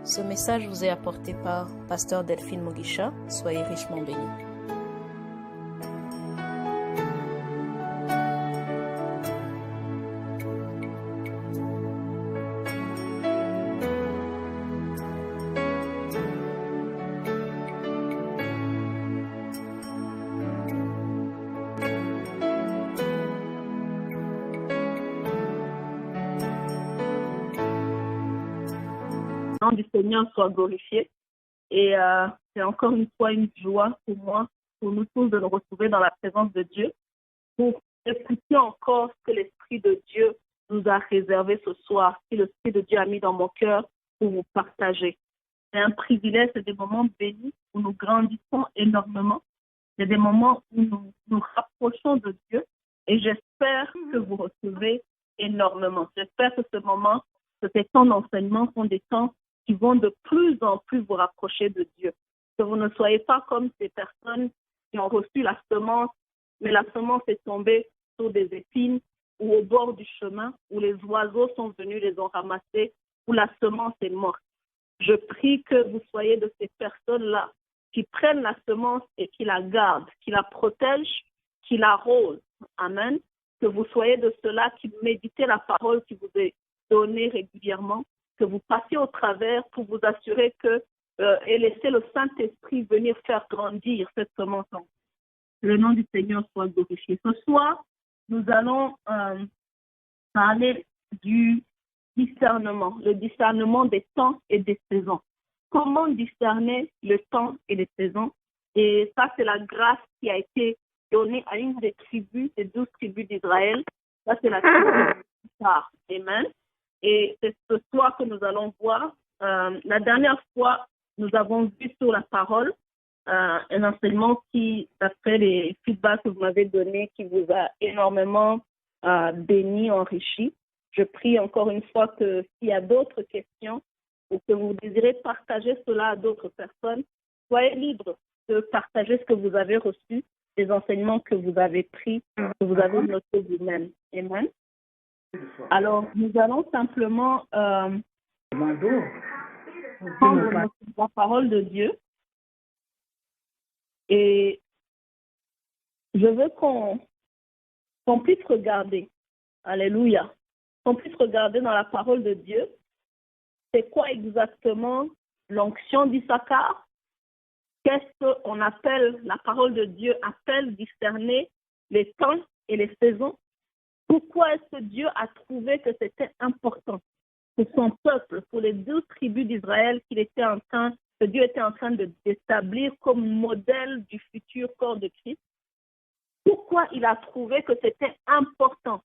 Ce message vous est apporté par Pasteur Delphine Mugisha. Soyez richement bénis. Le nom du Seigneur soit glorifié. Et c'est encore une fois une joie pour moi, pour nous tous, de nous retrouver dans la présence de Dieu, pour écouter encore ce que l'Esprit de Dieu nous a réservé ce soir, ce que l'Esprit de Dieu a mis dans mon cœur pour vous partager. C'est un privilège, c'est des moments bénis où nous grandissons énormément. C'est des moments où nous nous rapprochons de Dieu et j'espère que vous recevez énormément. J'espère que ce moment, que ces temps d'enseignement sont des temps qui vont de plus en plus vous rapprocher de Dieu. Que vous ne soyez pas comme ces personnes qui ont reçu la semence, mais la semence est tombée sur des épines ou au bord du chemin, où les oiseaux sont venus, les ont ramassés, où la semence est morte. Je prie que vous soyez de ces personnes-là qui prennent la semence et qui la gardent, qui la protègent, qui l'arrosent. Amen. Que vous soyez de ceux-là qui méditez la parole qui vous est donnée régulièrement, que vous passiez au travers pour vous assurer que et laisser le Saint-Esprit venir faire grandir cette semence. Que le nom du Seigneur soit glorifié. Ce soir, nous allons parler du discernement, le discernement des temps et des saisons. Comment discerner le temps et les saisons? Et ça, c'est la grâce qui a été donnée à une des tribus, des 12 tribus d'Israël. Ça, c'est la tribu d'Issachar. Amen. Et c'est ce soir que nous allons voir. La dernière fois, nous avons vu sur la parole un enseignement qui, d'après les feedbacks que vous m'avez donnés, qui vous a énormément béni, enrichi. Je prie encore une fois que s'il y a d'autres questions ou que vous désirez partager cela à d'autres personnes, soyez libres de partager ce que vous avez reçu, les enseignements que vous avez pris, que vous avez notés vous-même. Amen. Alors, nous allons simplement prendre la parole de Dieu et je veux qu'on puisse regarder, alléluia, qu'on puisse regarder dans la parole de Dieu, c'est quoi exactement l'onction d'Issachar, qu'est-ce qu'on appelle, la parole de Dieu appelle discerner les temps et les saisons. Pourquoi est-ce que Dieu a trouvé que c'était important pour son peuple, pour les 12 tribus d'Israël que Dieu était en train d'établir comme modèle du futur corps de Christ? Pourquoi il a trouvé que c'était important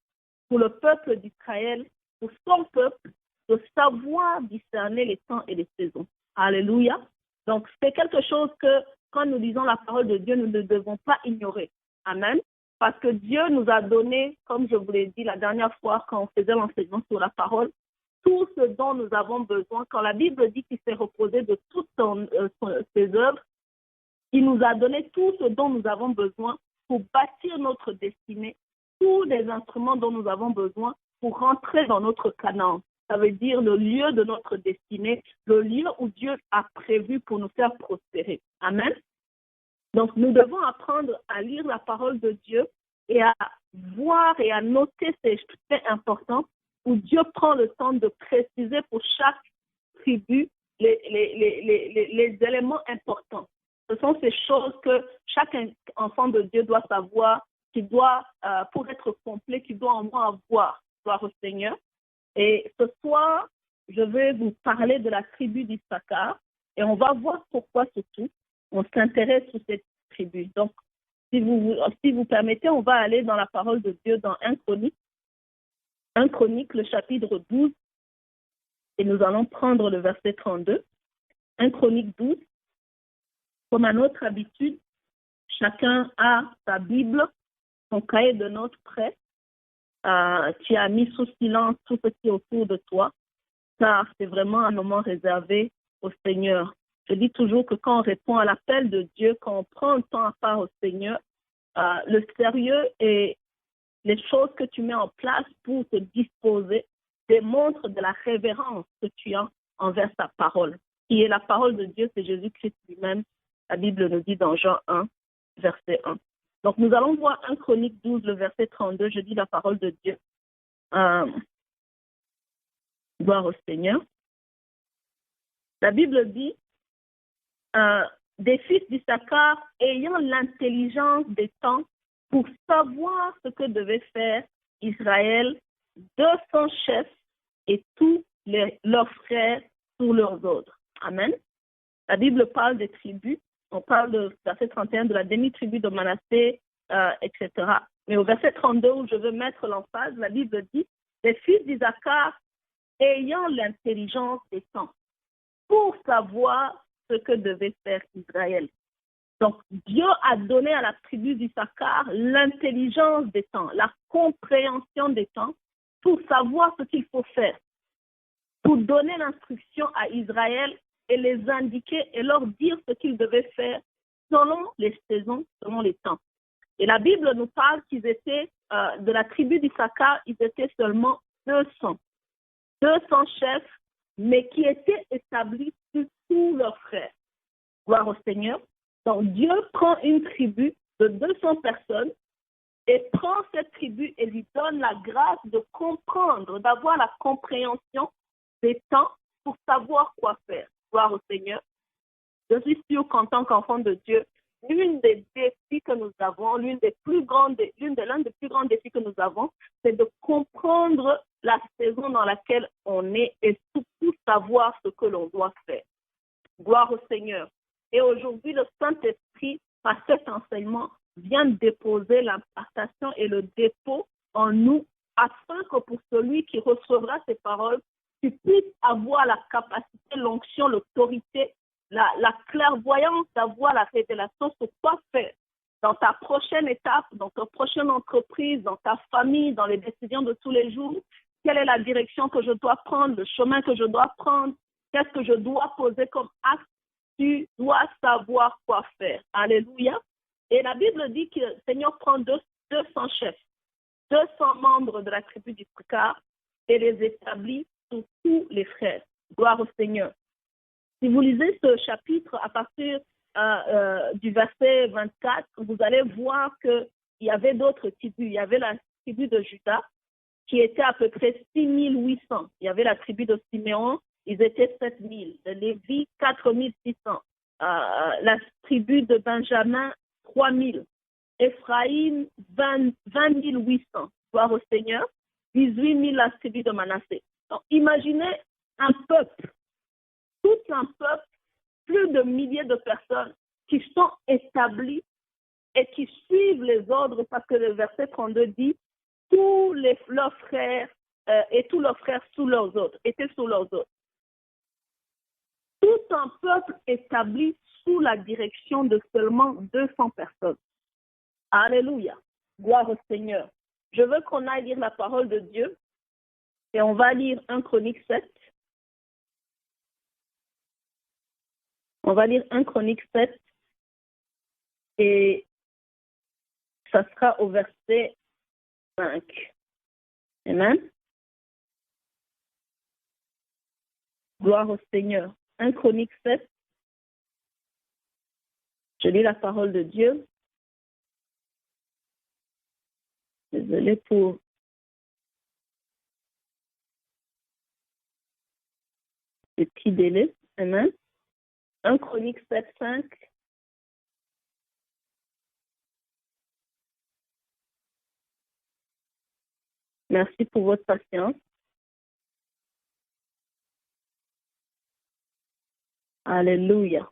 pour le peuple d'Israël, pour son peuple, de savoir discerner les temps et les saisons? Alléluia. Donc, c'est quelque chose que, quand nous lisons la parole de Dieu, nous ne devons pas ignorer. Amen. Parce que Dieu nous a donné, comme je vous l'ai dit la dernière fois quand on faisait l'enseignement sur la parole, tout ce dont nous avons besoin. Quand la Bible dit qu'il s'est reposé de toutes ses œuvres, il nous a donné tout ce dont nous avons besoin pour bâtir notre destinée, tous les instruments dont nous avons besoin pour rentrer dans notre Canaan. Ça veut dire le lieu de notre destinée, le lieu où Dieu a prévu pour nous faire prospérer. Amen. Donc, nous devons apprendre à lire la parole de Dieu et à voir et à noter ces faits importants où Dieu prend le temps de préciser pour chaque tribu les éléments importants. Ce sont ces choses que chaque enfant de Dieu doit savoir, qui doit, pour être complet, qui doit en moins avoir, gloire au Seigneur. Et ce soir, je vais vous parler de la tribu d'Issachar et on va voir pourquoi surtout on s'intéresse sur cette tribu. Donc, si vous permettez, on va aller dans la parole de Dieu dans 1 Chronique, le chapitre 12, et nous allons prendre le verset 32. 1 Chronique 12, comme à notre habitude, chacun a sa Bible, son cahier de notes prêt. Tu as mis sous silence tout ce qui est autour de toi, car c'est vraiment un moment réservé au Seigneur. Je dis toujours que quand on répond à l'appel de Dieu, quand on prend le temps à part au Seigneur, le sérieux et les choses que tu mets en place pour te disposer démontrent de la révérence que tu as envers sa parole. qui est la parole de Dieu, c'est Jésus-Christ lui-même. La Bible nous dit dans Jean 1, verset 1. Donc, nous allons voir 1 Chronique 12, le verset 32. Je dis la parole de Dieu. Gloire au Seigneur. La Bible dit, des fils d'Issachar ayant l'intelligence des temps pour savoir ce que devait faire Israël, 200 chefs et tous leurs frères sous leurs ordres. Amen. La Bible parle des tribus. On parle de verset 31 de la demi-tribu de Manassé, etc. Mais au verset 32 où je veux mettre l'emphase, la Bible dit les fils d'Issachar ayant l'intelligence des temps pour savoir ce que devait faire Israël. Donc, Dieu a donné à la tribu d'Issachar l'intelligence des temps, la compréhension des temps pour savoir ce qu'il faut faire, pour donner l'instruction à Israël et les indiquer et leur dire ce qu'ils devaient faire selon les saisons, selon les temps. Et la Bible nous parle qu'ils étaient, de la tribu d'Issachar, ils étaient seulement 200 chefs, mais qui étaient établis sur tous leurs frères. Gloire au Seigneur. Donc Dieu prend une tribu de 200 personnes et prend cette tribu et lui donne la grâce de comprendre, d'avoir la compréhension des temps pour savoir quoi faire. Gloire au Seigneur. Je suis sûre qu'en tant qu'enfant de Dieu, l'un des défis que nous avons, l'un des plus grands défis que nous avons, c'est de comprendre la saison dans laquelle on est et surtout savoir ce que l'on doit faire. Gloire au Seigneur. Et aujourd'hui, le Saint-Esprit, par cet enseignement, vient déposer l'impartation et le dépôt en nous, afin que pour celui qui recevra ces paroles, tu puisses avoir la capacité, l'onction, l'autorité, la clairvoyance d'avoir la révélation sur quoi faire dans ta prochaine étape, dans ta prochaine entreprise, dans ta famille, dans les décisions de tous les jours. Quelle est la direction que je dois prendre, le chemin que je dois prendre, qu'est-ce que je dois poser comme acte? Tu dois savoir quoi faire. Alléluia. Et la Bible dit que le Seigneur prend 200 chefs, 200 membres de la tribu d'Issachar et les établit sous tous les frères. Gloire au Seigneur. Si vous lisez ce chapitre à partir du verset 24, vous allez voir qu'il y avait d'autres tribus. Il y avait la tribu de Juda qui était à peu près 6800. Il y avait la tribu de Siméon, ils étaient 7000. De Lévi, 4600. La tribu de Benjamin, 3000. Ephraïm, 20 800. Gloire au Seigneur. 18 000 la tribu de Manassé. Donc, imaginez un peuple, tout un peuple, plus de milliers de personnes qui sont établies et qui suivent les ordres parce que le verset 32 dit tous leurs frères et tous leurs frères sous leurs ordres, étaient sous leurs ordres. Tout un peuple établi sous la direction de seulement 200 personnes. Alléluia. Gloire au Seigneur. Je veux qu'on aille lire la parole de Dieu et on va lire 1 Chronique 7. On va lire 1 Chronique 7 et ça sera au verset 5. Amen. Gloire au Seigneur. 1 Chronique 7. Je lis la parole de Dieu. Désolée pour ce petit délai. Amen. 1 Chronique 7, 5. Merci pour votre patience. Alléluia.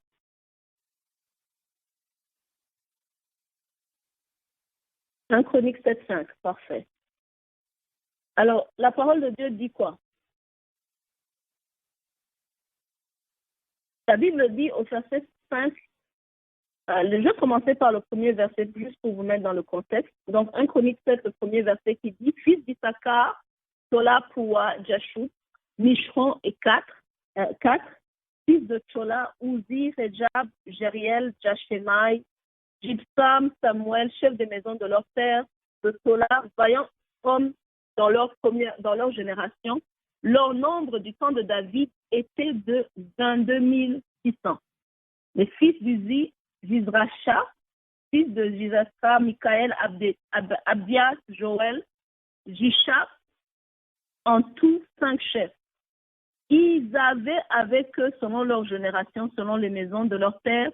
Un Chronique 7, 5. Parfait. Alors, la parole de Dieu dit quoi? La Bible dit au verset 5, je vais commencer par le premier verset, juste pour vous mettre dans le contexte. Donc, 1 Chronique 7, le premier verset qui dit, fils d'Issachar, Tola, Poua, Jashut, Mishron et 4, fils de Tola, Uzi, Rejab, Jériel, Jashemai, Jibsam, Samuel, chef des maisons de leur père, de Tola, vaillants hommes dans leur génération. Leur nombre du temps de David était de 22 600. Les fils d'Uzi, Zizracha, fils de Zizastra, Michaël, Abdias, Joël, Jisha, en tout 5 chefs. Ils avaient avec eux, selon leur génération, selon les maisons de leur père,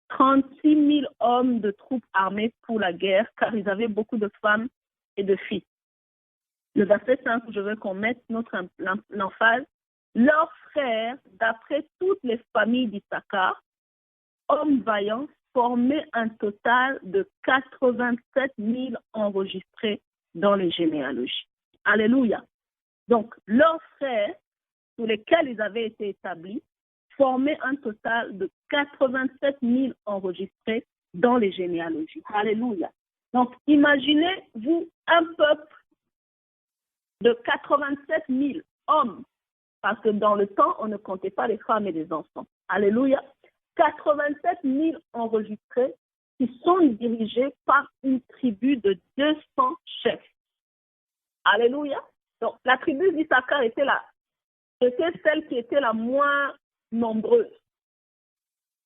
36 000 hommes de troupes armées pour la guerre, car ils avaient beaucoup de femmes et de fils. Le verset 5, je veux qu'on mette l'emphase. Leurs frères, d'après toutes les familles d'Issachar, hommes vaillants, formaient un total de 87 000 enregistrés dans les généalogies. Alléluia. Donc, leurs frères, sur lesquels ils avaient été établis, formaient un total de 87 000 enregistrés dans les généalogies. Alléluia. Donc, imaginez-vous un peuple de 87 000 hommes, parce que dans le temps, on ne comptait pas les femmes et les enfants. Alléluia. 87 000 enregistrés qui sont dirigés par une tribu de 200 chefs. Alléluia. Donc, la tribu d'Issachar était celle qui était la moins nombreuse.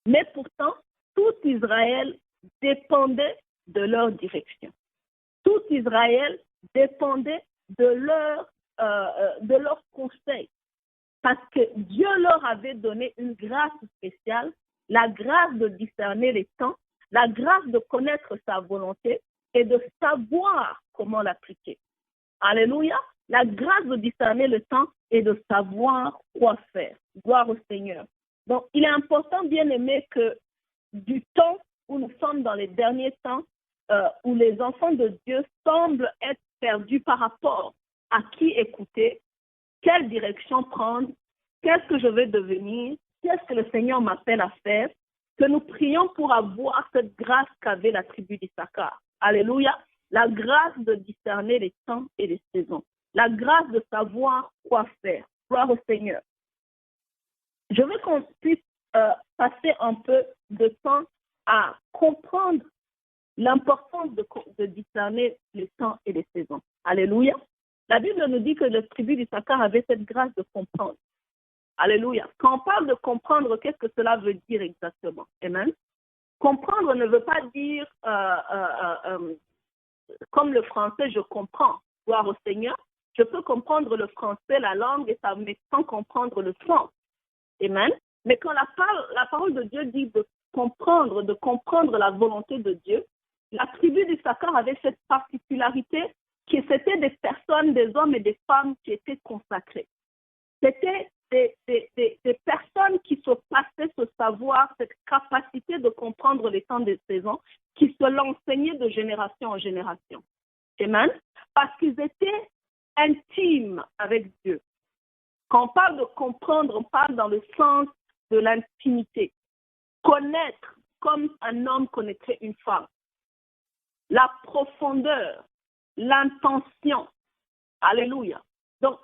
Mais pourtant, tout Israël dépendait de leur direction. Tout Israël dépendait de leur conseil. Parce que Dieu leur avait donné une grâce spéciale, la grâce de discerner les temps, la grâce de connaître sa volonté et de savoir comment l'appliquer. Alléluia. La grâce de discerner le temps et de savoir quoi faire. Gloire au Seigneur. Donc, il est important, bien aimé, que du temps où nous sommes dans les derniers temps, où les enfants de Dieu semblent être perdus par rapport à qui écouter, quelle direction prendre, qu'est-ce que je vais devenir, qu'est-ce que le Seigneur m'appelle à faire, que nous prions pour avoir cette grâce qu'avait la tribu d'Issachar. Alléluia. La grâce de discerner les temps et les saisons. La grâce de savoir quoi faire. Gloire au Seigneur. Je veux qu'on puisse passer un peu de temps à comprendre l'importance de discerner les temps et les saisons. Alléluia. La Bible nous dit que la tribu d'Issachar avait cette grâce de comprendre. Alléluia. Quand on parle de comprendre, qu'est-ce que cela veut dire exactement? Amen. Comprendre ne veut pas dire, comme le français, je comprends. Gloire au Seigneur. Je peux comprendre le français, la langue, et ça me sans comprendre le sens. Amen. Mais quand la parole de Dieu dit de comprendre la volonté de Dieu, la tribu d'Issachar avait cette particularité que c'était des personnes, des hommes et des femmes qui étaient consacrés. C'était des personnes qui se passaient ce savoir, cette capacité de comprendre les temps des saisons, qui se l'enseignaient de génération en génération. Amen. Parce qu'ils étaient intimes avec Dieu. Quand on parle de comprendre, on parle dans le sens de l'intimité. Connaître comme un homme connaîtrait une femme. La profondeur, l'intention. Alléluia. Donc,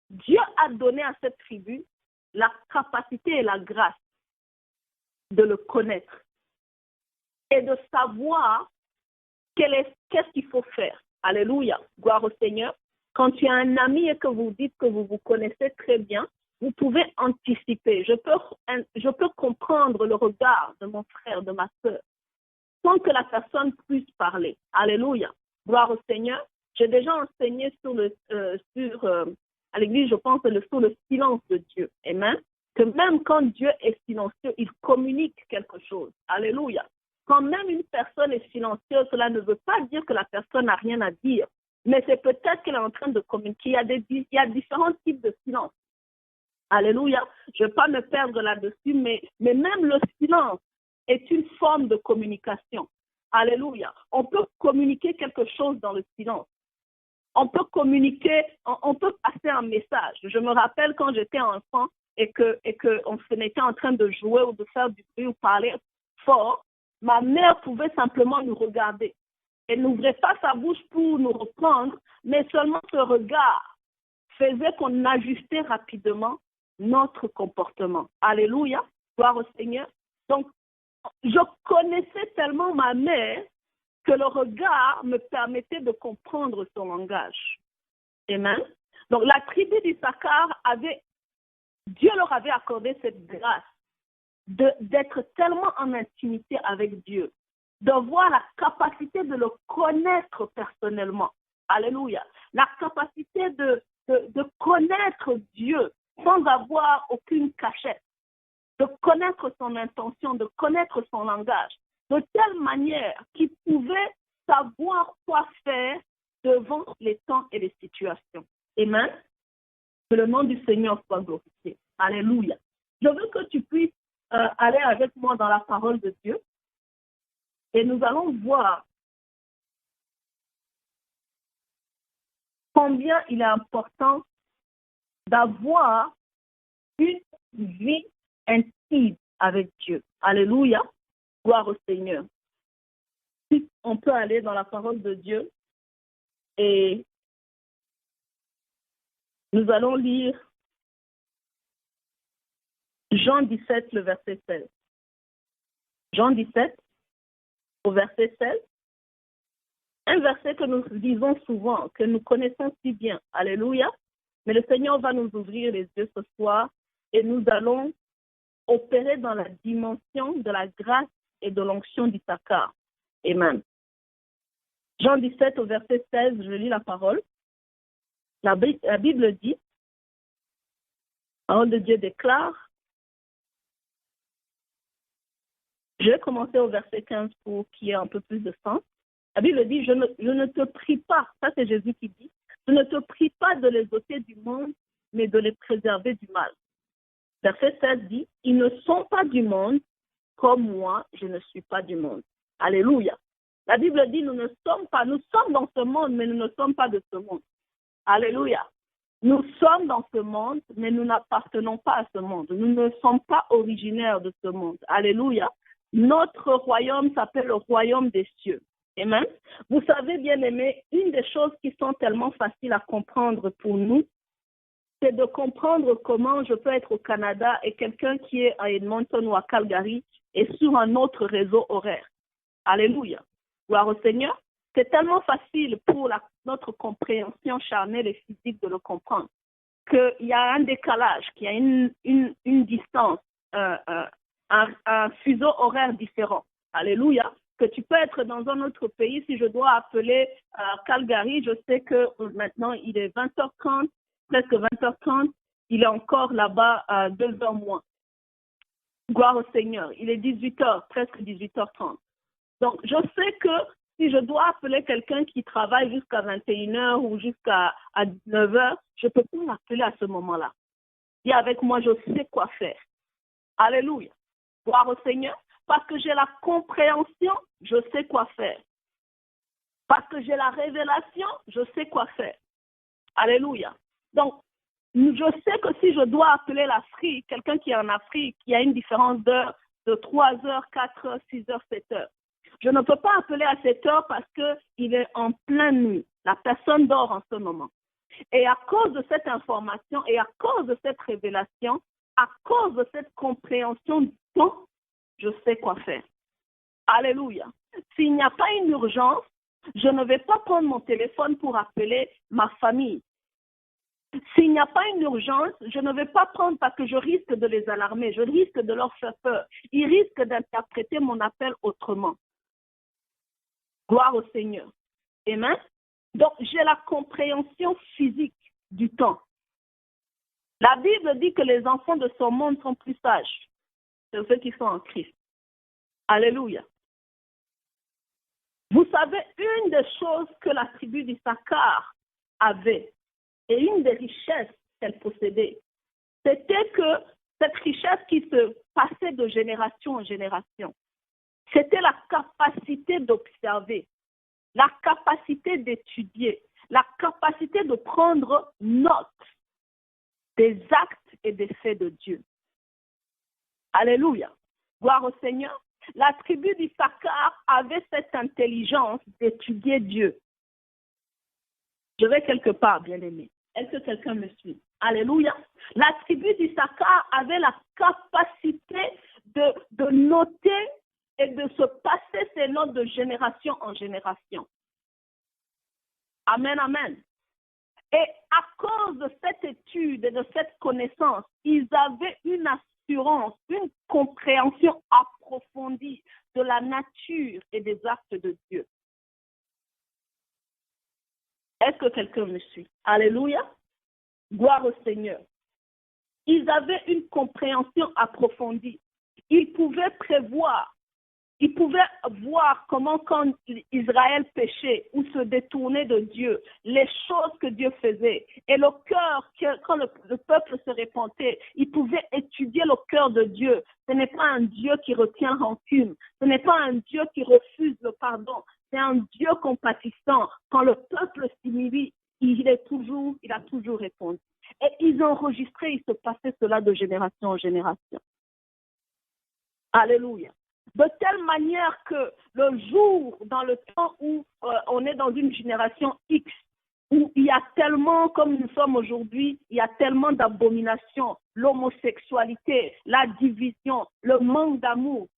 Dieu a donné à cette tribu la capacité et la grâce de le connaître et de savoir qu'est-ce qu'il faut faire. Alléluia. Gloire au Seigneur. Quand tu as un ami et que vous dites que vous vous connaissez très bien, vous pouvez anticiper. Je peux comprendre le regard de mon frère, de ma soeur, sans que la personne puisse parler. Alléluia. Gloire au Seigneur. J'ai déjà enseigné à l'église, je pense, sur le silence de Dieu. Amen. Que même quand Dieu est silencieux, il communique quelque chose. Alléluia. Quand même une personne est silencieuse, cela ne veut pas dire que la personne n'a rien à dire. Mais c'est peut-être qu'elle est en train de communiquer. Il y a différents types de silence. Alléluia. Je ne vais pas me perdre là-dessus, mais même le silence est une forme de communication. Alléluia. On peut communiquer quelque chose dans le silence. On peut communiquer, on peut passer un message. Je me rappelle quand j'étais enfant et qu'on était en train de jouer ou de faire du bruit ou parler fort, ma mère pouvait simplement nous regarder. Elle n'ouvrait pas sa bouche pour nous reprendre, mais seulement ce regard faisait qu'on ajustait rapidement notre comportement. Alléluia, gloire au Seigneur. Donc, je connaissais tellement ma mère que le regard me permettait de comprendre son langage. Amen. Donc, la tribu d'Issachar avait Dieu leur avait accordé cette grâce d'être tellement en intimité avec Dieu, d'avoir la capacité de le connaître personnellement. Alléluia. La capacité de connaître Dieu sans avoir aucune cachette, de connaître son intention, de connaître son langage, de telle manière qu'ils pouvaient savoir quoi faire devant les temps et les situations. Amen. Que le nom du Seigneur soit glorifié. Alléluia. Je veux que tu puisses aller avec moi dans la parole de Dieu et nous allons voir combien il est important d'avoir une vie intime avec Dieu. Alléluia. Gloire au Seigneur. Si on peut aller dans la parole de Dieu et nous allons lire Jean 17, le verset 16. Jean 17, au verset 16. Un verset que nous disons souvent, que nous connaissons si bien. Alléluia. Mais le Seigneur va nous ouvrir les yeux ce soir et nous allons opérer dans la dimension de la grâce et de l'onction d'Issachar. Amen. Jean 17 au verset 16, je lis la parole. La Bible dit, la parole de Dieu déclare, je vais commencer au verset 15 pour qu'il y ait un peu plus de sens. La Bible dit, je ne te prie pas, ça c'est Jésus qui dit, je ne te prie pas de les ôter du monde, mais de les préserver du mal. Verset 16 dit, ils ne sont pas du monde, comme moi, je ne suis pas du monde. Alléluia. La Bible dit, nous sommes dans ce monde, mais nous ne sommes pas de ce monde. Alléluia. Nous sommes dans ce monde, mais nous n'appartenons pas à ce monde. Nous ne sommes pas originaires de ce monde. Alléluia. Notre royaume s'appelle le royaume des cieux. Amen. Vous savez, bien-aimés, une des choses qui sont tellement faciles à comprendre pour nous, c'est de comprendre comment je peux être au Canada et quelqu'un qui est à Edmonton ou à Calgary est sur un autre réseau horaire. Alléluia. Gloire au Seigneur. C'est tellement facile pour notre compréhension charnelle et physique de le comprendre qu'il y a un décalage, qu'il y a une distance, un fuseau horaire différent. Alléluia. Que tu peux être dans un autre pays. Si je dois appeler Calgary, je sais que maintenant il est 20h30, presque 20h30, il est encore là-bas à 2h moins. Gloire au Seigneur. Il est 18h, presque 18h30. Donc, je sais que si je dois appeler quelqu'un qui travaille jusqu'à 21h ou jusqu'à 19h, je peux pas l'appeler à ce moment-là. Dis avec moi, je sais quoi faire. Alléluia. Gloire au Seigneur. Parce que j'ai la compréhension, je sais quoi faire. Parce que j'ai la révélation, je sais quoi faire. Alléluia. Donc, je sais que si je dois appeler l'Afrique, quelqu'un qui est en Afrique, il y a une différence d'heure de 3 heures, 4 heures, 6 heures, 7 heures. Je ne peux pas appeler à 7 heures parce qu'il est en pleine nuit. La personne dort en ce moment. Et à cause de cette information et à cause de cette révélation, à cause de cette compréhension du temps, je sais quoi faire. Alléluia. S'il n'y a pas une urgence, je ne vais pas prendre mon téléphone pour appeler ma famille. S'il n'y a pas une urgence, je ne vais pas prendre parce que je risque de les alarmer, je risque de leur faire peur. Ils risquent d'interpréter mon appel autrement. Gloire au Seigneur. Amen. Donc, j'ai la compréhension physique du temps. La Bible dit que les enfants de ce monde sont plus sages que ceux qui sont en Christ. Alléluia. Vous savez, une des choses que la tribu d'Issachar avait, et une des richesses qu'elle possédait, c'était que cette richesse qui se passait de génération en génération, c'était la capacité d'observer, la capacité d'étudier, la capacité de prendre note des actes et des faits de Dieu. Alléluia. Gloire au Seigneur. La tribu d'Issachar avait cette intelligence d'étudier Dieu. Je vais quelque part, bien-aimé. Est-ce que quelqu'un me suit? Alléluia. La tribu d'Issachar avait la capacité de noter et de se passer ces notes de génération en génération. Amen, amen. Et à cause de cette étude et de cette connaissance, ils avaient une assurance, une compréhension approfondie de la nature et des actes de Dieu. Est-ce que quelqu'un me suit? Alléluia. Gloire au Seigneur. Ils avaient une compréhension approfondie. Ils pouvaient prévoir. Ils pouvaient voir comment quand Israël péchait ou se détournait de Dieu, les choses que Dieu faisait. Et le cœur, quand le peuple se repentait, ils pouvaient étudier le cœur de Dieu. Ce n'est pas un Dieu qui retient rancune. Ce n'est pas un Dieu qui refuse le pardon. C'est un Dieu compatissant. Quand le peuple s'humilie, il a toujours répondu. Et ils ont enregistré, il se passait cela de génération en génération. Alléluia. De telle manière que le jour, dans le temps où on est dans une génération X, où il y a tellement, comme nous sommes aujourd'hui, il y a tellement d'abominations, l'homosexualité, la division, le manque d'amour.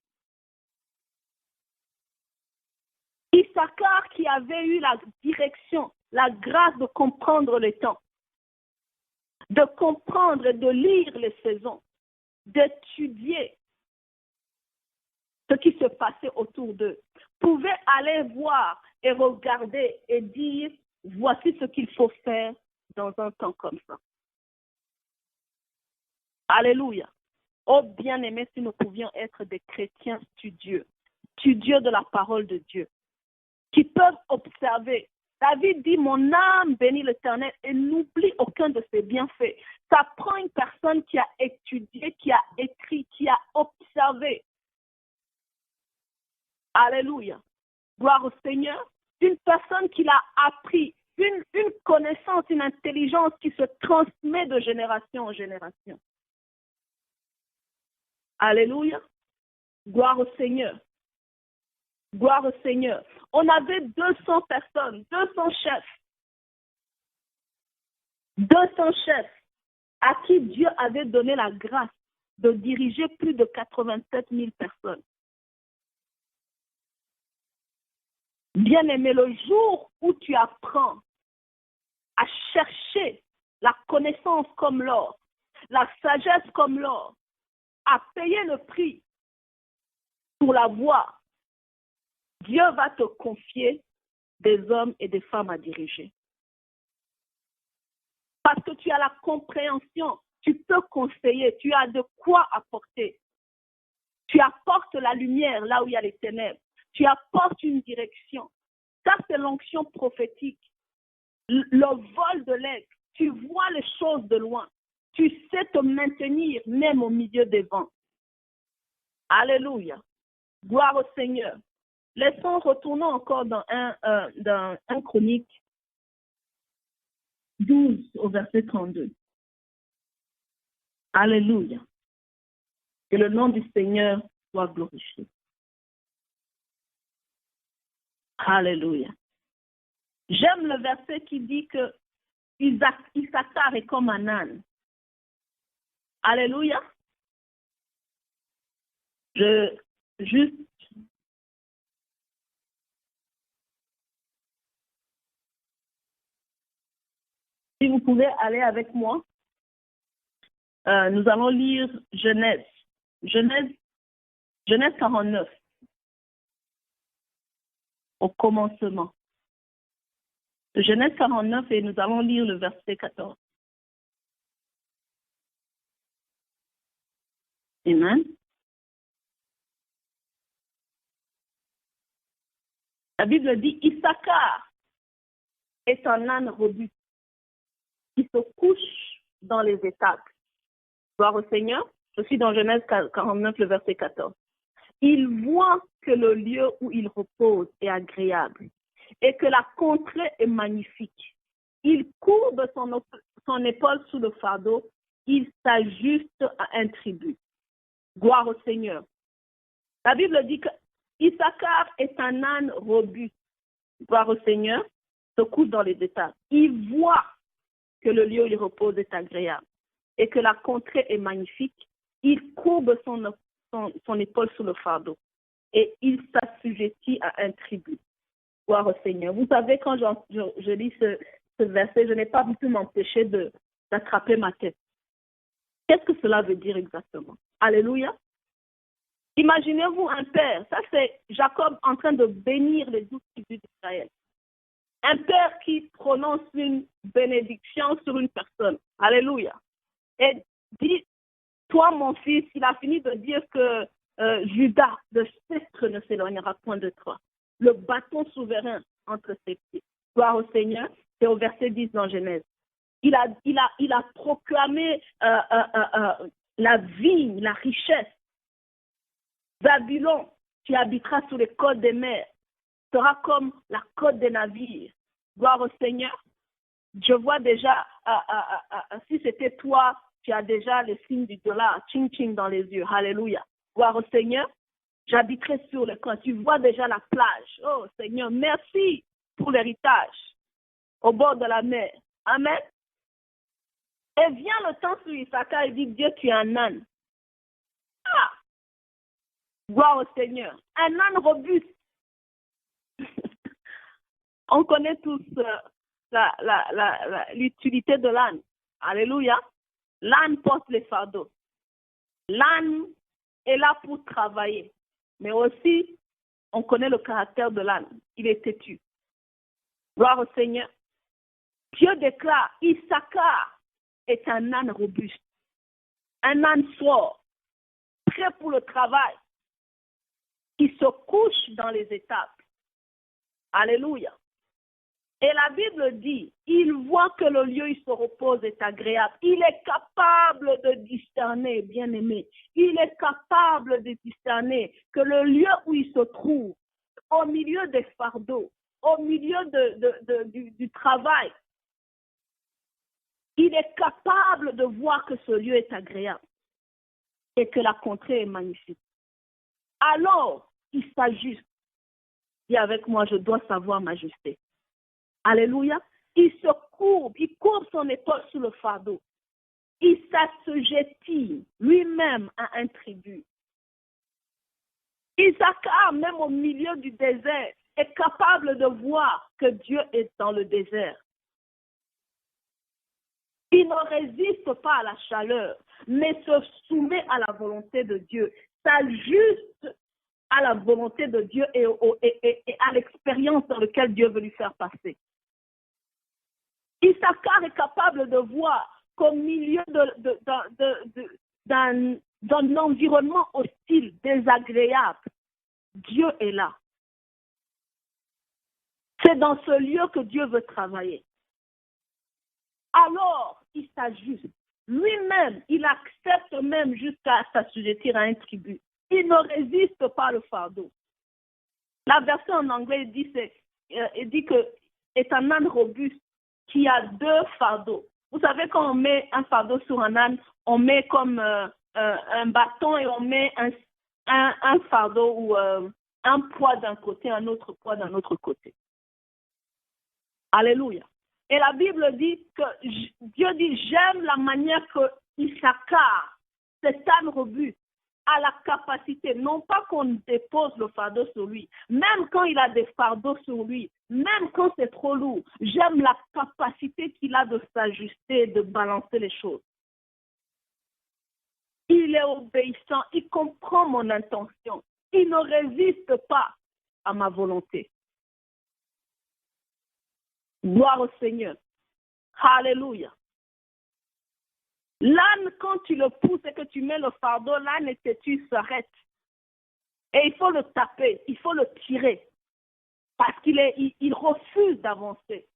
Issachar qui avait eu la direction, la grâce de comprendre les temps, de comprendre et de lire les saisons, d'étudier ce qui se passait autour d'eux, pouvaient aller voir et regarder et dire, voici ce qu'il faut faire dans un temps comme ça. Alléluia. Oh bien-aimés, si nous pouvions être des chrétiens studieux de la parole de Dieu, qui peuvent observer. David dit, mon âme bénit l'Éternel et n'oublie aucun de ses bienfaits. Ça prend une personne qui a étudié, qui a écrit, qui a observé. Alléluia. Gloire au Seigneur. Une personne qui l'a appris, une connaissance, une intelligence qui se transmet de génération en génération. Alléluia. Gloire au Seigneur. Gloire au Seigneur. On avait 200 personnes, 200 chefs. 200 chefs à qui Dieu avait donné la grâce de diriger plus de 87 000 personnes. Bien-aimé, le jour où tu apprends à chercher la connaissance comme l'or, la sagesse comme l'or, à payer le prix pour la voie, Dieu va te confier des hommes et des femmes à diriger. Parce que tu as la compréhension, tu peux conseiller, tu as de quoi apporter. Tu apportes la lumière là où il y a les ténèbres. Tu apportes une direction. Ça, c'est l'onction prophétique. Le vol de l'aigle. Tu vois les choses de loin. Tu sais te maintenir même au milieu des vents. Alléluia. Gloire au Seigneur. Laissons retourner encore dans un Chronique 12 au verset 32. Alléluia. Que le nom du Seigneur soit glorifié. Alléluia. J'aime le verset qui dit que Issachar est comme un âne. Alléluia. Si vous pouvez aller avec moi, nous allons lire Genèse 49, au commencement. Genèse 49 et nous allons lire le verset 14. Amen. La Bible dit, Issachar est un âne robuste qui se couche dans les étables. Gloire au Seigneur. Je suis dans Genèse 49, le verset 14. Il voit que le lieu où il repose est agréable et que la contrée est magnifique. Il courbe son épaule sous le fardeau. Il s'ajuste à un tribut. Gloire au Seigneur. La Bible dit que Issachar est un âne robuste. Gloire au Seigneur. Se couche dans les étables. Il voit que le lieu où il repose est agréable et que la contrée est magnifique. Il courbe son épaule sous le fardeau et il s'assujettit à un tribut. Gloire au Seigneur. Vous savez, quand je lis ce verset, je n'ai pas pu m'empêcher d'attraper ma tête. Qu'est-ce que cela veut dire exactement? Alléluia. Imaginez-vous un père, ça c'est Jacob en train de bénir les 12 tribus d'Israël. Un père qui prononce une bénédiction sur une personne. Alléluia. Et dit, toi mon fils, il a fini de dire que Judas, le sceptre ne s'éloignera point de toi. Le bâton souverain entre ses pieds. Gloire au Seigneur, c'est au verset 10 dans Genèse. Il a proclamé la vigne, la richesse. Babylone, tu habiteras sous les côtes des mers, sera comme la côte des navires. Gloire au Seigneur. Je vois déjà, si c'était toi, tu as déjà le signe du dollar, ching-ching dans les yeux. Alléluia. Gloire au Seigneur. J'habiterai sur le camp. Tu vois déjà la plage. Oh Seigneur, merci pour l'héritage au bord de la mer. Amen. Et vient le temps sur Issachar et dit, Dieu, tu es un âne. Ah! Gloire au Seigneur. Un âne robuste. On connaît tous l'utilité de l'âne. Alléluia. L'âne porte les fardeaux. L'âne est là pour travailler. Mais aussi, on connaît le caractère de l'âne. Il est têtu. Gloire au Seigneur. Dieu déclare, Issachar est un âne robuste. Un âne fort, prêt pour le travail, qui se couche dans les étapes. Alléluia. Et la Bible dit, il voit que le lieu où il se repose est agréable. Il est capable de discerner, bien-aimé. Il est capable de discerner que le lieu où il se trouve, au milieu des fardeaux, au milieu du travail, il est capable de voir que ce lieu est agréable et que la contrée est magnifique. Alors, il s'ajuste. Dis avec moi, je dois savoir m'ajuster. Alléluia. Il se courbe, il courbe son épaule sous le fardeau. Il s'assujettit lui-même à un tribut. Issachar, même au milieu du désert, est capable de voir que Dieu est dans le désert. Il ne résiste pas à la chaleur, mais se soumet à la volonté de Dieu, s'ajuste à la volonté de Dieu et à l'expérience dans laquelle Dieu veut lui faire passer. Issachar est capable de voir qu'au milieu d'un environnement hostile, désagréable, Dieu est là. C'est dans ce lieu que Dieu veut travailler. Alors, il s'ajuste. Lui-même, il accepte même jusqu'à s'assujettir à un tribut. Il ne résiste pas au fardeau. La version en anglais dit que est un âne robuste qui a 2 fardeaux. Vous savez, quand on met un fardeau sur un âne, on met comme un bâton et on met un fardeau ou un poids d'un côté, un autre poids d'un autre côté. Alléluia. Et la Bible dit que Dieu dit, j'aime la manière que Issachar, cet âne robuste, a la capacité, non pas qu'on dépose le fardeau sur lui, même quand il a des fardeaux sur lui, même quand c'est trop lourd, j'aime la capacité qu'il a de s'ajuster, de balancer les choses. Il est obéissant, il comprend mon intention, il ne résiste pas à ma volonté. Gloire au Seigneur. Alléluia. L'âne, quand tu le pousses et que tu mets le fardeau, l'âne est têtu, s'arrête. Et il faut le taper, il faut le tirer. Parce qu'il refuse d'avancer.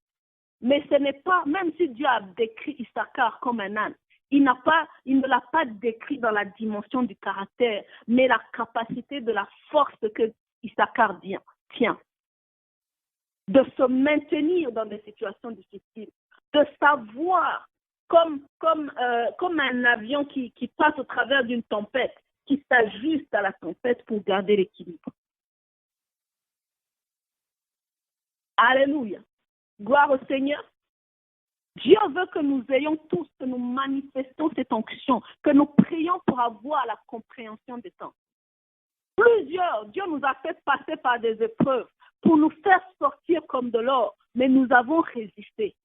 Mais ce n'est pas, même si Dieu a décrit Issachar comme un âne, il ne l'a pas décrit dans la dimension du caractère, mais la capacité de la force que Issachar tient. De se maintenir dans des situations difficiles, de savoir, comme un avion qui passe au travers d'une tempête, qui s'ajuste à la tempête pour garder l'équilibre. Alléluia. Gloire au Seigneur. Dieu veut que nous ayons tous, que nous manifestons cette onction, que nous prions pour avoir la compréhension des temps. Dieu nous a fait passer par des épreuves pour nous faire sortir comme de l'or, mais nous avons résisté.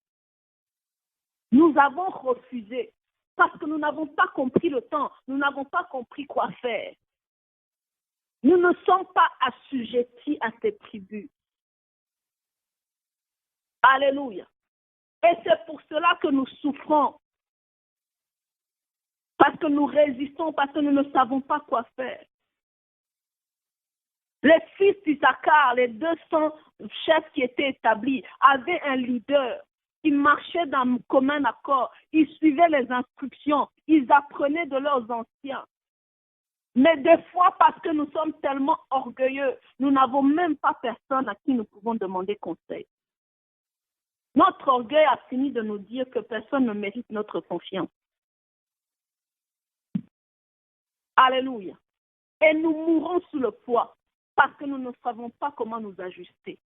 Nous avons refusé parce que nous n'avons pas compris le temps, nous n'avons pas compris quoi faire. Nous ne sommes pas assujettis à ces tribus. Alléluia. Et c'est pour cela que nous souffrons. Parce que nous résistons, parce que nous ne savons pas quoi faire. Les fils d'Issachar, les 200 chefs qui étaient établis, avaient un leader. Ils marchaient dans commun accord. Ils suivaient les instructions. Ils apprenaient de leurs anciens. Mais des fois, parce que nous sommes tellement orgueilleux, nous n'avons même pas personne à qui nous pouvons demander conseil. Notre orgueil a fini de nous dire que personne ne mérite notre confiance. Alléluia. Et nous mourons sous le poids parce que nous ne savons pas comment nous ajuster.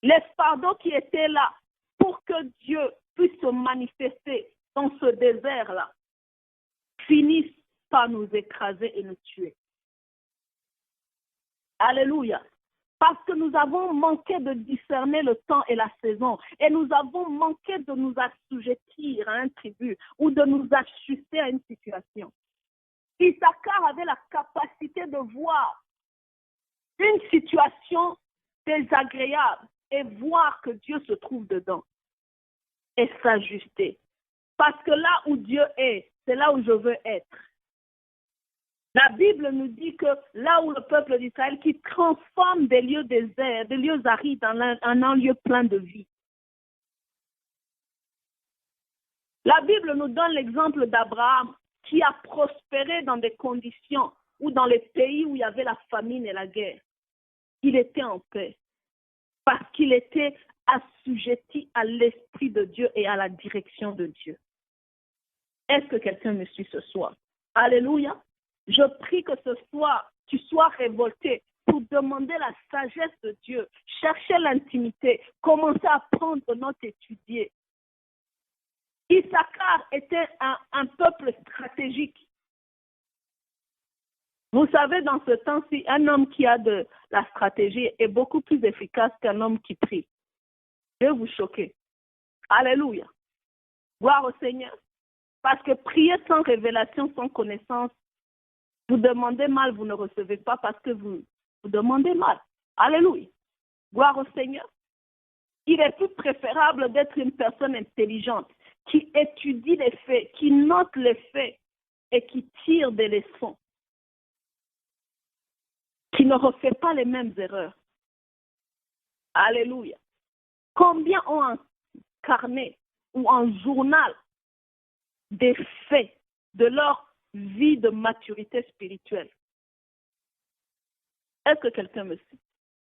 Les fardeaux qui étaient là pour que Dieu puisse se manifester dans ce désert-là finissent par nous écraser et nous tuer. Alléluia. Parce que nous avons manqué de discerner le temps et la saison. Et nous avons manqué de nous assujettir à un tribut ou de nous ajuster à une situation. Issachar avait la capacité de voir une situation désagréable et voir que Dieu se trouve dedans et s'ajuster. Parce que là où Dieu est, c'est là où je veux être. La Bible nous dit que là où le peuple d'Israël qui transforme des lieux déserts, des lieux arides en un lieu plein de vie. La Bible nous donne l'exemple d'Abraham qui a prospéré dans des conditions ou dans les pays où il y avait la famine et la guerre. Il était en paix parce qu'il était assujetti à l'Esprit de Dieu et à la direction de Dieu. Est-ce que quelqu'un me suit ce soir? Alléluia. Je prie que ce soir, tu sois révolté pour demander la sagesse de Dieu, chercher l'intimité, commencer à prendre note, étudier. Issachar était un peuple stratégique. Vous savez, dans ce temps-ci, un homme qui a de la stratégie est beaucoup plus efficace qu'un homme qui prie. Je vais vous choquer. Alléluia. Gloire au Seigneur. Parce que prier sans révélation, sans connaissance, vous demandez mal, vous ne recevez pas parce que vous demandez mal. Alléluia. Gloire au Seigneur. Il est plus préférable d'être une personne intelligente qui étudie les faits, qui note les faits et qui tire des leçons, qui ne refait pas les mêmes erreurs. Alléluia. Combien ont un carnet ou un journal des faits de leur vie de maturité spirituelle? Est-ce que quelqu'un me suit?